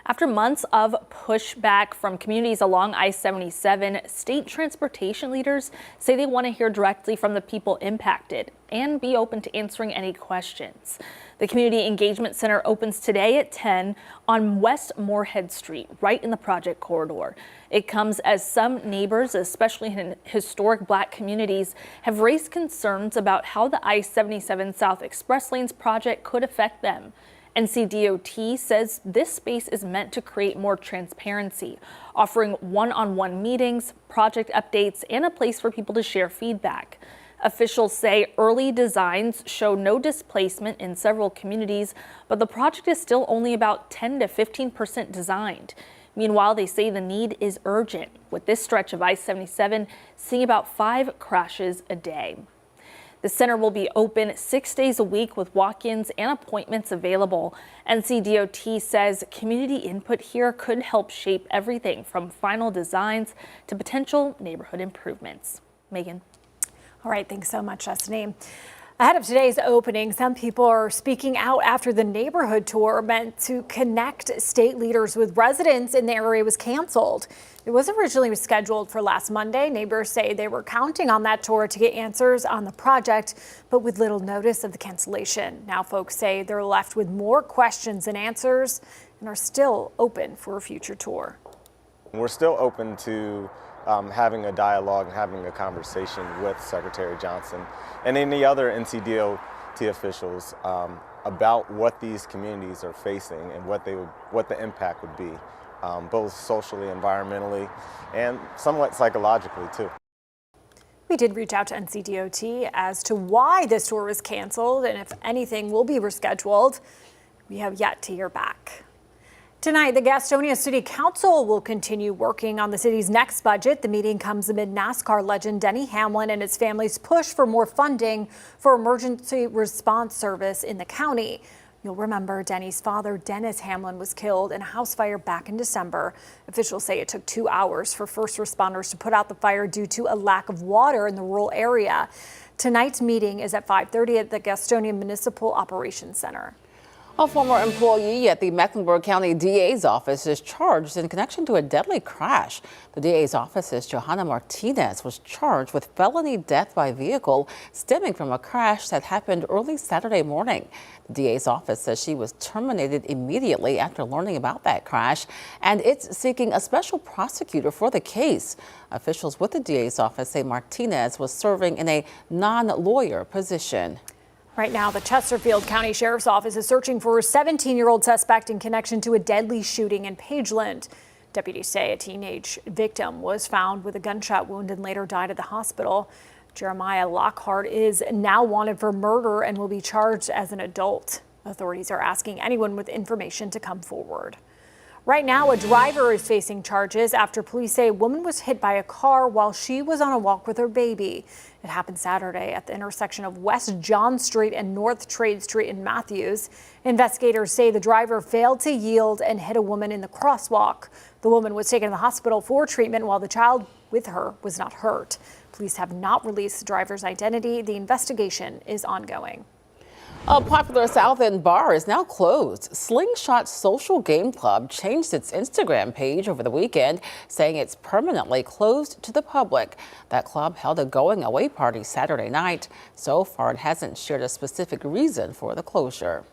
After months of pushback from communities along I-77, state transportation leaders say they want to hear directly from the people impacted and be open to answering any questions. The Community Engagement Center opens today at 10 on West Moorhead Street, right in the project corridor. It comes as some neighbors, especially in historic Black communities, have raised concerns about how the I-77 South Express Lanes project could affect them. NCDOT says this space is meant to create more transparency, offering one-on-one meetings, project updates, and a place for people to share feedback. Officials say early designs show no displacement in several communities, but the project is still only about 10 to 15% designed. Meanwhile, they say the need is urgent, with this stretch of I-77 seeing about 5 crashes a day. The center will be open 6 days a week with walk-ins and appointments available. NCDOT says community input here could help shape everything from final designs to potential neighborhood improvements. Megan. All right, thanks so much, Destiny. Ahead of today's opening, some people are speaking out after the neighborhood tour meant to connect state leaders with residents in the area was canceled. It was originally scheduled for last Monday. Neighbors say they were counting on that tour to get answers on the project, but with little notice of the cancellation. Now folks say they're left with more questions than answers and are still open for a future tour. We're still open to having a dialogue and having a conversation with Secretary Johnson and any other NCDOT officials about what these communities are facing and what the impact would be, both socially, environmentally, and somewhat psychologically too. We did reach out to NCDOT as to why this tour was canceled and if anything will be rescheduled. We have yet to hear back. Tonight, the Gastonia City Council will continue working on the city's next budget. The meeting comes amid NASCAR legend Denny Hamlin and his family's push for more funding for emergency response service in the county. You'll remember Denny's father, Dennis Hamlin, was killed in a house fire back in December. Officials say it took 2 hours for first responders to put out the fire due to a lack of water in the rural area. Tonight's meeting is at 5:30 at the Gastonia Municipal Operations Center. A former employee at the Mecklenburg County DA's office is charged in connection to a deadly crash. The DA's office's Johanna Martinez was charged with felony death by vehicle stemming from a crash that happened early Saturday morning. The DA's office says she was terminated immediately after learning about that crash, and it's seeking a special prosecutor for the case. Officials with the DA's office say Martinez was serving in a non-lawyer position. Right now, the Chesterfield County Sheriff's Office is searching for a 17-year-old suspect in connection to a deadly shooting in Pageland. Deputies say a teenage victim was found with a gunshot wound and later died at the hospital. Jeremiah Lockhart is now wanted for murder and will be charged as an adult. Authorities are asking anyone with information to come forward. Right now, a driver is facing charges after police say a woman was hit by a car while she was on a walk with her baby. It happened Saturday at the intersection of West John Street and North Trade Street in Matthews. Investigators say the driver failed to yield and hit a woman in the crosswalk. The woman was taken to the hospital for treatment while the child with her was not hurt. Police have not released the driver's identity. The investigation is ongoing. A popular South End bar is now closed. Slingshot Social Game Club changed its Instagram page over the weekend, saying it's permanently closed to the public. That club held a going-away party Saturday night. So far, it hasn't shared a specific reason for the closure.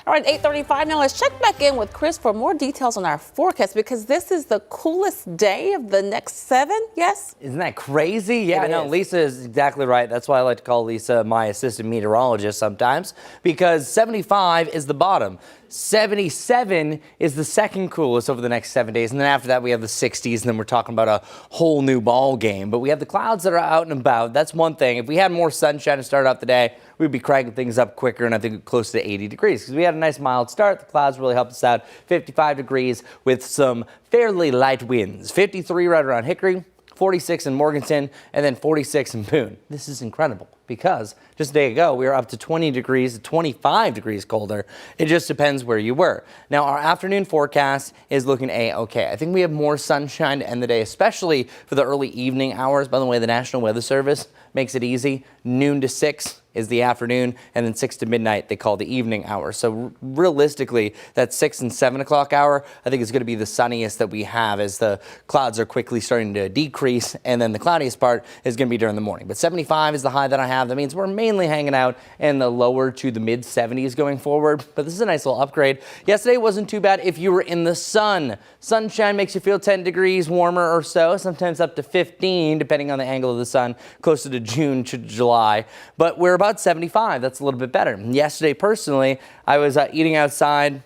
All right, 8:35 now. Let's check back in with Chris for more details on our forecast because this is the coolest day of the next 7, yes? Isn't that crazy? Yeah, It no, is. Lisa is exactly right. That's why I like to call Lisa my assistant meteorologist sometimes, because 75 is the bottom. 77 is the second coolest over the next 7 days. And then after that, we have the 60s, and then we're talking about a whole new ball game. But we have the clouds that are out and about. That's one thing. If we had more sunshine to start out the day, we'd be cranking things up quicker, and I think close to 80 degrees. Because we had a nice mild start. The clouds really helped us out. 55 degrees with some fairly light winds. 53 right around Hickory, 46 in Morganton, and then 46 in Boone. This is incredible because just a day ago, we were up to 20 degrees, 25 degrees colder. It just depends where you were. Now, our afternoon forecast is looking A-okay. I think we have more sunshine to end the day, especially for the early evening hours. By the way, the National Weather Service makes it easy. Noon to 6 is the afternoon, and then 6 to midnight they call the evening hour. So realistically, that 6 and 7 o'clock hour, I think is going to be the sunniest that we have as the clouds are quickly starting to decrease, and then the cloudiest part is going to be during the morning. But 75 is the high that I have. That means we're mainly hanging out in the lower to the mid 70s going forward, but this is a nice little upgrade. Yesterday wasn't too bad if you were in the sun. Sunshine makes you feel 10 degrees warmer or so, sometimes up to 15 depending on the angle of the sun, closer to June to July, but we're about 75. That's a little bit better. Yesterday, personally, I was eating outside,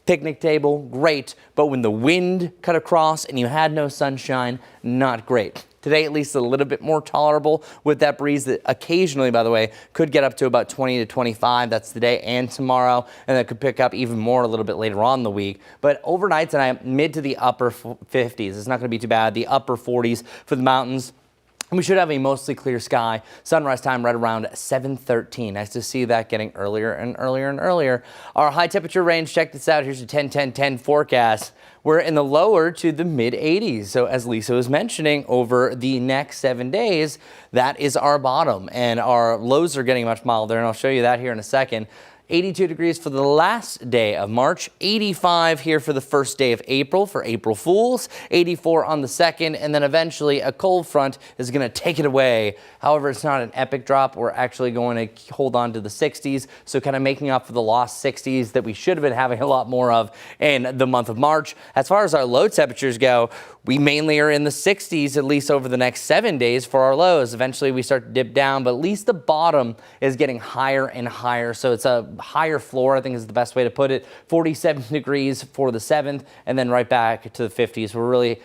picnic table, great, but when the wind cut across and you had no sunshine, not great. Today, at least a little bit more tolerable with that breeze that occasionally, by the way, could get up to about 20 to 25. That's today and tomorrow, and that could pick up even more a little bit later on in the week. But overnight tonight, mid to the upper 50s. It's not going to be too bad. The upper 40s for the mountains. We should have a mostly clear sky. Sunrise time right around 7:13. Nice to see that getting earlier and earlier and earlier. Our high temperature range, check this out. Here's your 10-10-10 forecast. We're in the lower to the mid 80s. So as Lisa was mentioning, over the next 7 days, that is our bottom. And our lows are getting much milder, and I'll show you that here in a second. 82 degrees for the last day of March, 85 here for the first day of April for April Fools, 84 on the second, and then eventually a cold front is going to take it away. However, it's not an epic drop. We're actually going to hold on to the 60s, so kind of making up for the lost 60s that we should have been having a lot more of in the month of March. As far as our low temperatures go, we mainly are in the 60s, at least over the next 7 days for our lows. Eventually we start to dip down, but at least the bottom is getting higher and higher. So it's a higher floor, I think is the best way to put it. 47 degrees for the 7th, and then right back to the 50s. We're really,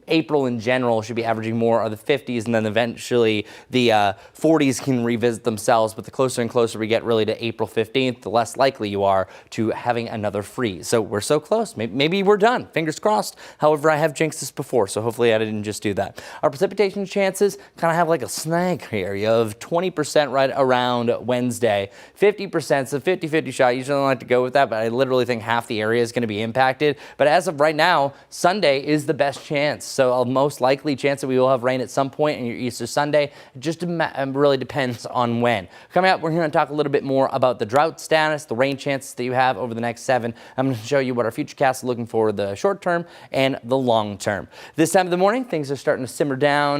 April in general should be averaging more of the 50s, and then eventually the 40s can revisit themselves. But the closer and closer we get really to April 15th, the less likely you are to having another freeze. So we're so close. Maybe we're done. Fingers crossed. However, I have jinxed this before, so hopefully I didn't just do that. Our precipitation chances kind of have like a snag area of 20% right around Wednesday, 50%, so 50-50 shot. Usually I don't like to go with that, but I literally think half the area is going to be impacted. But as of right now, Sunday is the best chance. So a most likely chance that we will have rain at some point in your Easter Sunday. It just really depends on when. Coming up, we're going to talk a little bit more about the drought status, the rain chances that you have over the next 7. I'm going to show you what our futurecast is looking for the short term and the long term. This time of the morning, things are starting to simmer down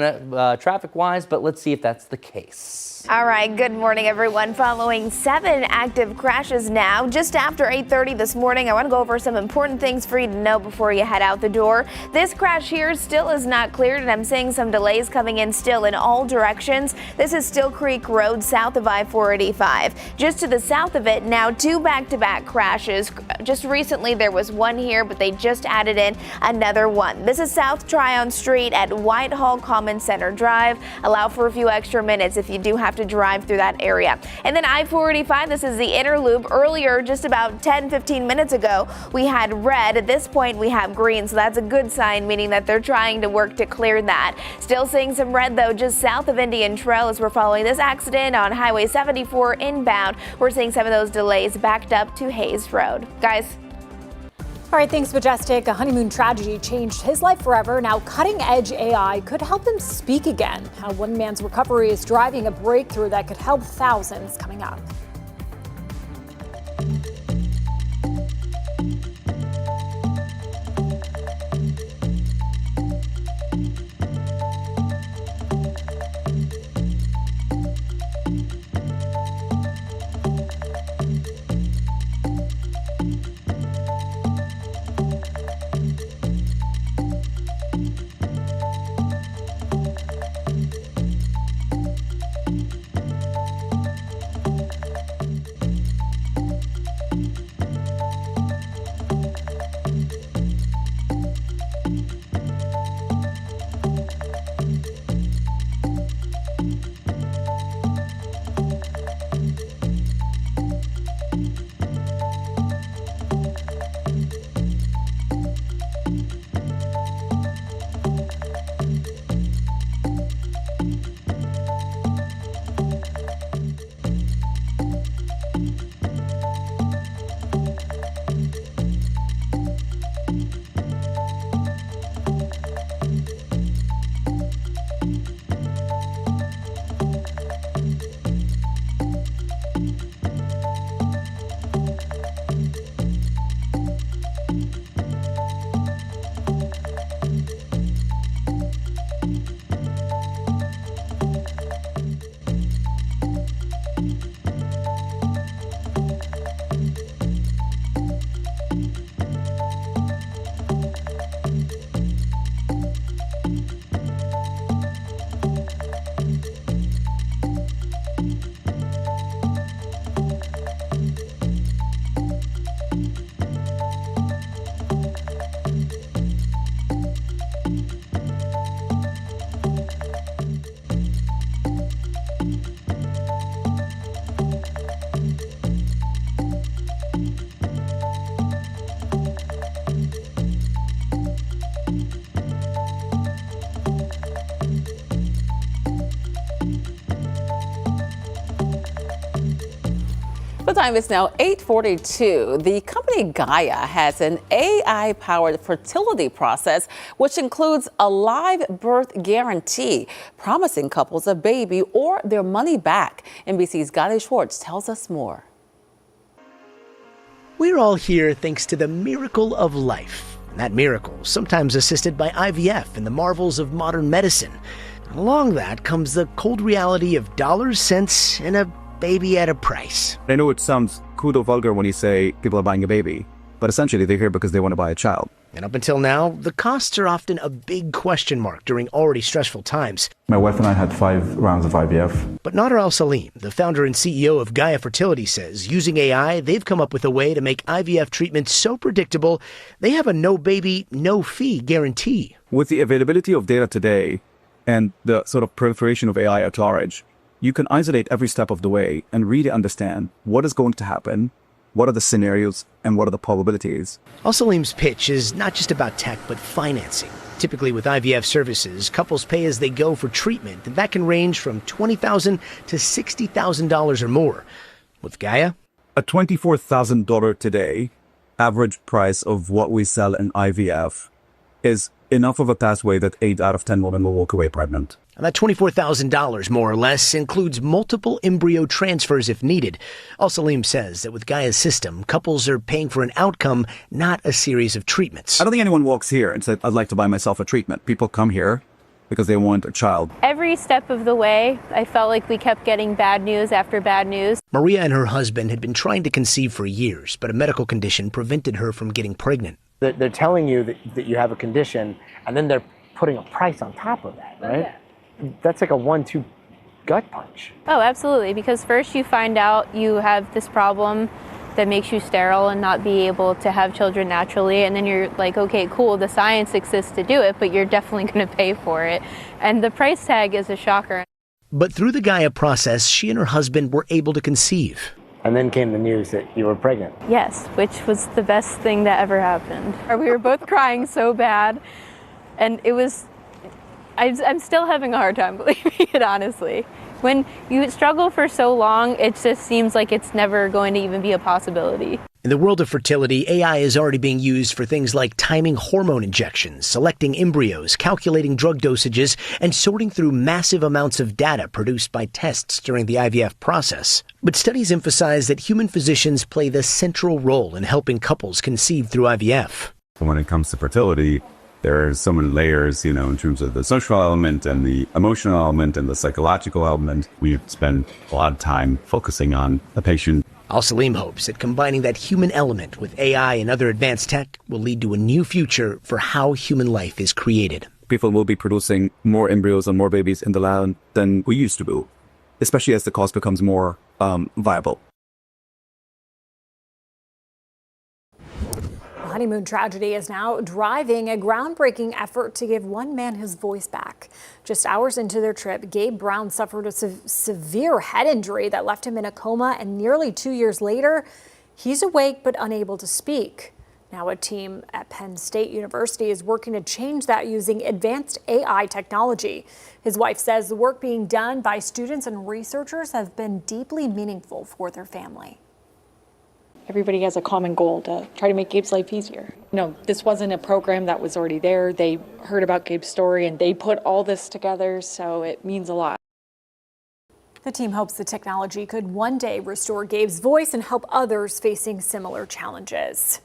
traffic-wise, but let's see if that's the case. All right, good morning, everyone. Following 7 active crashes now, just after 8:30 this morning, I want to go over some important things for you to know before you head out the door. This crash here still is not cleared, and I'm seeing some delays coming in still in all directions. This is Still Creek Road south of I-485. Just to the south of it now, 2 back-to-back crashes. Just recently there was one here, but they just added in another one. This is South Tryon Street at Whitehall Common Center Drive. Allow for a few extra minutes if you do have to drive through that area. And then I-485, this is the inner loop. Earlier, just about 10-15 minutes ago, we had red. At this point, we have green, so that's a good sign, meaning that they're trying to work to clear that. Still seeing some red, though, just south of Indian Trail as we're following this accident on Highway 74 inbound. We're seeing some of those delays backed up to Hayes Road. Guys. All right, thanks, Majestic. A honeymoon tragedy changed his life forever. Now, cutting-edge AI could help him speak again. How one man's recovery is driving a breakthrough that could help thousands coming up. The time is now 8:42. The company Gaia has an AI-powered fertility process, which includes a live birth guarantee, promising couples a baby or their money back. NBC's Gadi Schwartz tells us more. We're all here thanks to the miracle of life. And that miracle, sometimes assisted by IVF and the marvels of modern medicine. And along that comes the cold reality of dollars, cents, and a baby at a price. I know it sounds crude or vulgar when you say people are buying a baby, but essentially they're here because they want to buy a child. And up until now, the costs are often a big question mark during already stressful times. My wife and I had 5 rounds of IVF. But Nader Al-Salim, the founder and CEO of Gaia Fertility, says using AI, they've come up with a way to make IVF treatment so predictable, they have a no baby, no fee guarantee. With the availability of data today and the sort of proliferation of AI at large, you can isolate every step of the way and really understand what is going to happen, what are the scenarios, and what are the probabilities. Al-Salim's pitch is not just about tech, but financing. Typically with IVF services, couples pay as they go for treatment, and that can range from $20,000 to $60,000 or more. With Gaia, a $24,000 today average price of what we sell in IVF is enough of a pathway that 8 out of 10 women will walk away pregnant. And that $24,000, more or less, includes multiple embryo transfers if needed. Al-Salim says that with Gaia's system, couples are paying for an outcome, not a series of treatments. I don't think anyone walks here and says, I'd like to buy myself a treatment. People come here because they want a child. Every step of the way, I felt like we kept getting bad news after bad news. Maria and her husband had been trying to conceive for years, but a medical condition prevented her from getting pregnant. They're telling you that you have a condition, and then they're putting a price on top of that, right? Yeah. That's like a 1-2 gut punch. Oh, absolutely. Because first you find out you have this problem that makes you sterile and not be able to have children naturally. And then you're like, okay, cool, the science exists to do it, but you're definitely going to pay for it. And the price tag is a shocker. But through the Gaia process, she and her husband were able to conceive. And then came the news that you were pregnant. Yes, which was the best thing that ever happened. We were both crying so bad. And it was, I'm still having a hard time believing it, honestly. When you struggle for so long, it just seems like it's never going to even be a possibility. In the world of fertility, AI is already being used for things like timing hormone injections, selecting embryos, calculating drug dosages, and sorting through massive amounts of data produced by tests during the IVF process. But studies emphasize that human physicians play the central role in helping couples conceive through IVF. When it comes to fertility, there are so many layers, in terms of the social element and the emotional element and the psychological element. We spend a lot of time focusing on the patient. Al-Salim hopes that combining that human element with AI and other advanced tech will lead to a new future for how human life is created. People will be producing more embryos and more babies in the lab than we used to do, especially as the cost becomes more viable. Honeymoon tragedy is now driving a groundbreaking effort to give one man his voice back. Just hours into their trip, Gabe Brown suffered a severe head injury that left him in a coma, and nearly 2 years later, he's awake but unable to speak. Now a team at Penn State University is working to change that using advanced AI technology. His wife says the work being done by students and researchers has been deeply meaningful for their family. Everybody has a common goal to try to make Gabe's life easier. This wasn't a program that was already there. They heard about Gabe's story and they put all this together, so it means a lot. The team hopes the technology could one day restore Gabe's voice and help others facing similar challenges.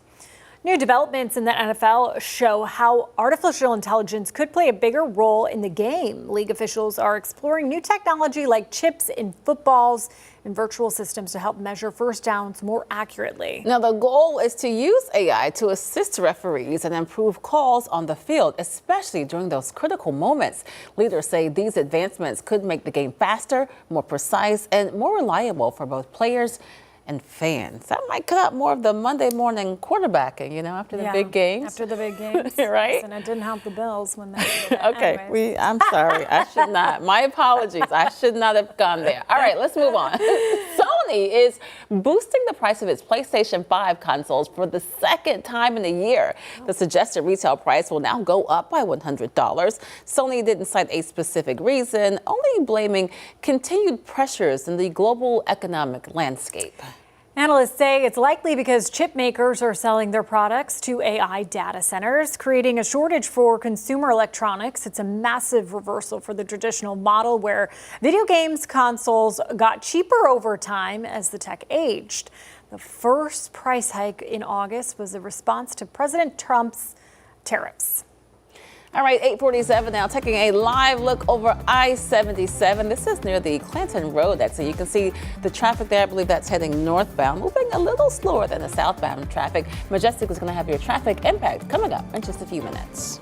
New developments in the NFL show how artificial intelligence could play a bigger role in the game. League officials are exploring new technology like chips in footballs and virtual systems to help measure first downs more accurately. Now, the goal is to use AI to assist referees and improve calls on the field, especially during those critical moments. Leaders say these advancements could make the game faster, more precise, and more reliable for both players and fans. That might cut out more of the Monday morning quarterbacking, after the big games. After the big games, right? And it didn't help the Bills when they Okay, I'm sorry. I should not. My apologies. I should not have gone there. All right, let's move on. Sony is boosting the price of its PlayStation 5 consoles for the second time in a year. The suggested retail price will now go up by $100. Sony didn't cite a specific reason, only blaming continued pressures in the global economic landscape. Analysts say it's likely because chip makers are selling their products to AI data centers, creating a shortage for consumer electronics. It's a massive reversal for the traditional model where video games consoles got cheaper over time as the tech aged. The first price hike in August was a response to President Trump's tariffs. All right, 8:47 now, taking a live look over I-77. This is near the Clinton Road exit. You can see the traffic there. I believe that's heading northbound, moving a little slower than the southbound traffic. Majestic is going to have your traffic impact coming up in just a few minutes.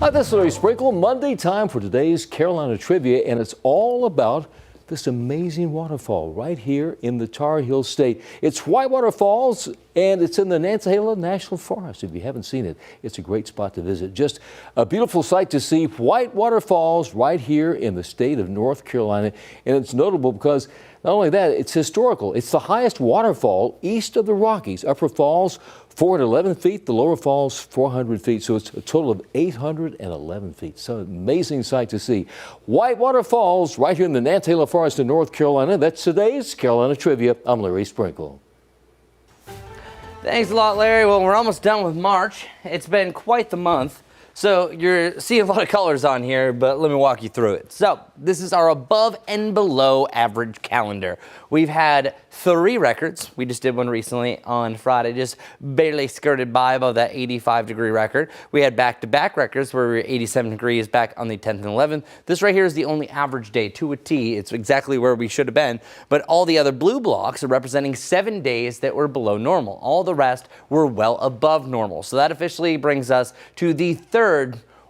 Hi, this is Larry Sprinkle. Monday time for today's Carolina Trivia, and it's all about this amazing waterfall right here in the Tar Heel State. It's Whitewater Falls, and it's in the Nantahala National Forest. If you haven't seen it, it's a great spot to visit. Just a beautiful sight to see. Whitewater Falls right here in the state of North Carolina, and it's notable because not only that, it's historical. It's the highest waterfall east of the Rockies. Upper Falls, 411 feet. The lower falls, 400 feet. So it's a total of 811 feet. So amazing sight to see. Whitewater Falls right here in the Nantahala Forest in North Carolina. That's today's Carolina Trivia. I'm Larry Sprinkle. Thanks a lot, Larry. Well, we're almost done with March. It's been quite the month. So you're seeing a lot of colors on here, but let me walk you through it. So this is our above and below average calendar. We've had 3 records. We just did one recently on Friday, just barely skirted by above that 85-degree record. We had back-to-back records where we were 87 degrees back on the 10th and 11th. This right here is the only average day to a T. It's exactly where we should have been. But all the other blue blocks are representing 7 days that were below normal. All the rest were well above normal. So that officially brings us to the third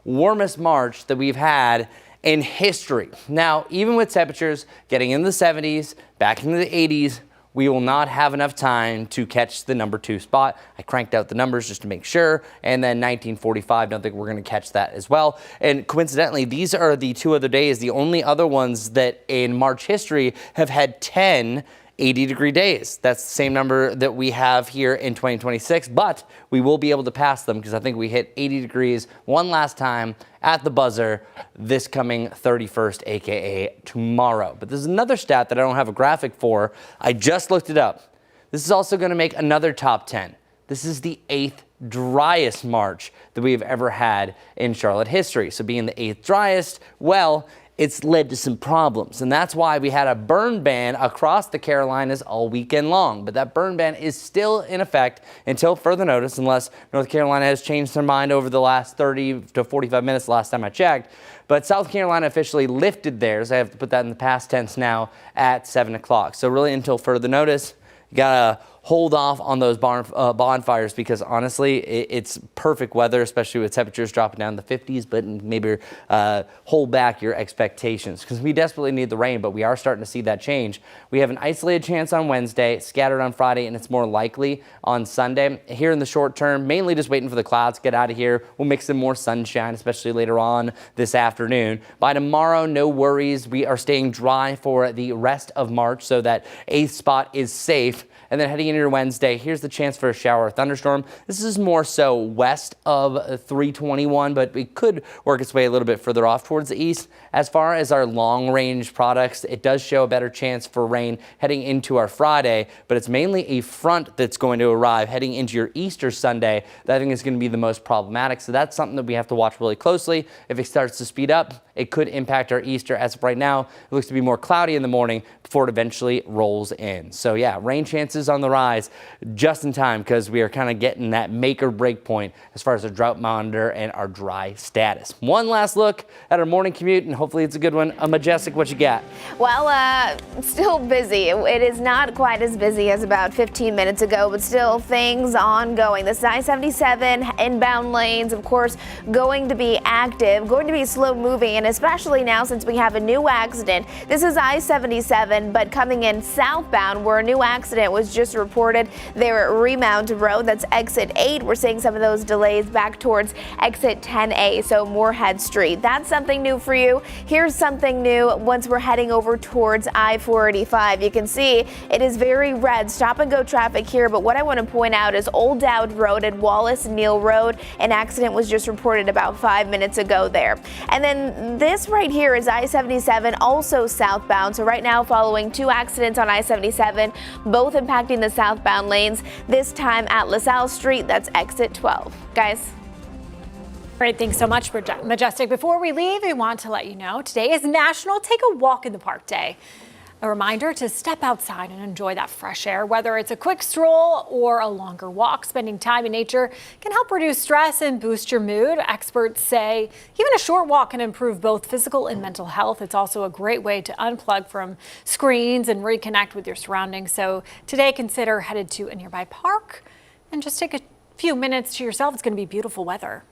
warmest March that we've had in history. Now, even with temperatures getting in the 70s, back into the 80s, we will not have enough time to catch the number 2 spot. I cranked out the numbers just to make sure. And then 1945, don't think we're going to catch that as well. And coincidentally, these are the 2 other days, the only other ones that in March history have had 10 80-degree days. That's the same number that we have here in 2026, but we will be able to pass them because I think we hit 80 degrees one last time at the buzzer this coming 31st, aka tomorrow. But there's another stat that I don't have a graphic for. I just looked it up. This is also going to make another top 10. This is the 8th driest March that we have ever had in Charlotte history. So being the 8th driest, well, it's led to some problems. And that's why we had a burn ban across the Carolinas all weekend long. But that burn ban is still in effect until further notice, unless North Carolina has changed their mind over the last 30 to 45 minutes last time I checked. But South Carolina officially lifted theirs. I have to put that in the past tense now at 7 o'clock. So really until further notice, you gotta hold off on those bonfires, because honestly, it's perfect weather, especially with temperatures dropping down in the 50s, but maybe hold back your expectations, because we desperately need the rain, but we are starting to see that change. We have an isolated chance on Wednesday, scattered on Friday, and it's more likely on Sunday. Here in the short term, mainly just waiting for the clouds to get out of here. We'll mix in more sunshine, especially later on this afternoon. By tomorrow, no worries. We are staying dry for the rest of March, so that 8th spot is safe. And then heading into your Wednesday, here's the chance for a shower or thunderstorm. This is more so west of 321, but it could work its way a little bit further off towards the east. As far as our long-range products, it does show a better chance for rain heading into our Friday, but it's mainly a front that's going to arrive heading into your Easter Sunday that I think is going to be the most problematic. So that's something that we have to watch really closely. If it starts to speed up, it could impact our Easter. As of right now, it looks to be more cloudy in the morning before it eventually rolls in. So yeah, rain chances on the rise just in time, because we are kind of getting that make or break point as far as our drought monitor and our dry status. One last look at our morning commute, and hopefully it's a good one. Majestic, what you got? Well, still busy. It is not quite as busy as about 15 minutes ago, but still things ongoing. This I-77 inbound lanes, of course, going to be active, going to be slow moving, and especially now since we have a new accident. This is I-77, but coming in southbound, where a new accident was just reported there at Remount Road. That's exit 8. We're seeing some of those delays back towards exit 10A, so Moorhead Street. That's something new for you. Here's something new once we're heading over towards I-485. You can see it is very red stop and go traffic here, but what I want to point out is Old Dowd Road and Wallace Neal Road. An accident was just reported about 5 minutes ago there. And then this right here is I-77, also southbound. So right now following 2 accidents on I-77, both impacting the southbound lanes, this time at LaSalle Street. That's exit 12. Guys. Great, thanks so much, Majestic. Before we leave, we want to let you know today is National Take a Walk in the Park Day. A reminder to step outside and enjoy that fresh air. Whether it's a quick stroll or a longer walk, spending time in nature can help reduce stress and boost your mood. Experts say even a short walk can improve both physical and mental health. It's also a great way to unplug from screens and reconnect with your surroundings. So today, consider headed to a nearby park and just take a few minutes to yourself. It's going to be beautiful weather.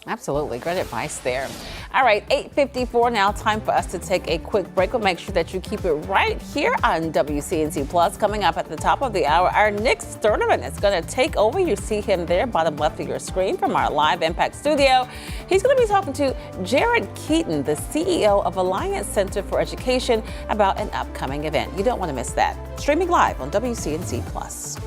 Absolutely. Great advice there. All right, 8:54 now. Time for us to take a quick break. We'll make sure that you keep it right here on WCNC Plus. Coming up at the top of the hour, our Nick Sturtevant is going to take over. You see him there, bottom left of your screen from our live Impact studio. He's going to be talking to Jared Keaton, the CEO of Alliance Center for Education, about an upcoming event. You don't want to miss that. Streaming live on WCNC Plus.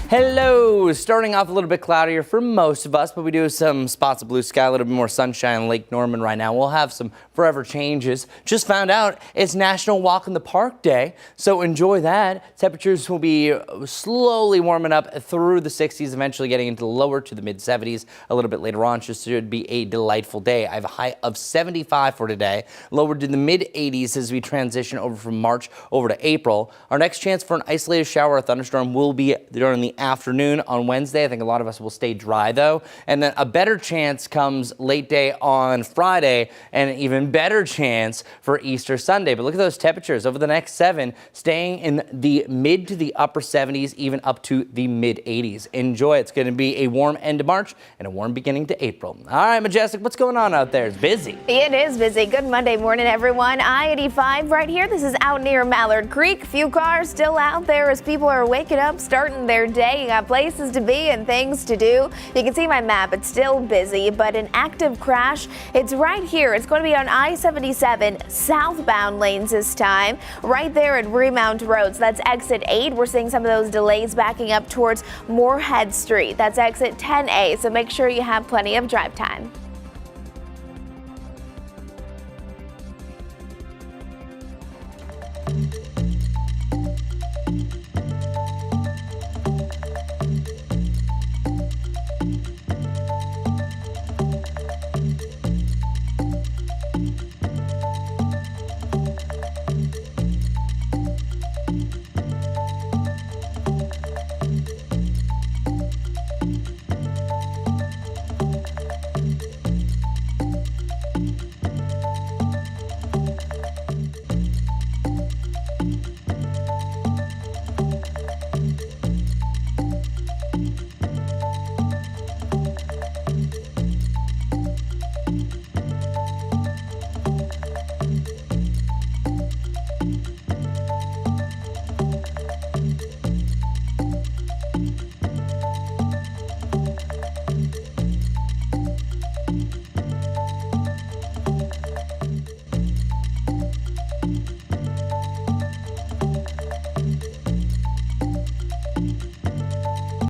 Hello, starting off a little bit cloudier for most of us, but we do have some spots of blue sky, a little bit more sunshine in Lake Norman right now. We'll have some forever changes. Just found out it's National Walk in the Park Day, so enjoy that. Temperatures will be slowly warming up through the 60s, eventually getting into the lower to the mid 70s a little bit later on. Just should be a delightful day. I have a high of 75 for today, lower to the mid 80s as we transition over from March over to April. Our next chance for an isolated shower or thunderstorm will be during the afternoon on Wednesday. I think a lot of us will stay dry though. And then a better chance comes late day on Friday, and an even better chance for Easter Sunday. But look at those temperatures over the next 7, staying in the mid to the upper 70s, even up to the mid 80s. Enjoy. It's going to be a warm end of March and a warm beginning to April. All right, Majestic, what's going on out there? It's busy. It is busy. Good Monday morning, everyone. I-85 right here. This is out near Mallard Creek. Few cars still out there as people are waking up, starting their day. You got places to be and things to do. You can see my map. It's still busy, but an active crash, it's right here. It's going to be on I-77 southbound lanes this time, right there at Remount Road. So that's exit 8. We're seeing some of those delays backing up towards Moorhead Street. That's exit 10A, so make sure you have plenty of drive time.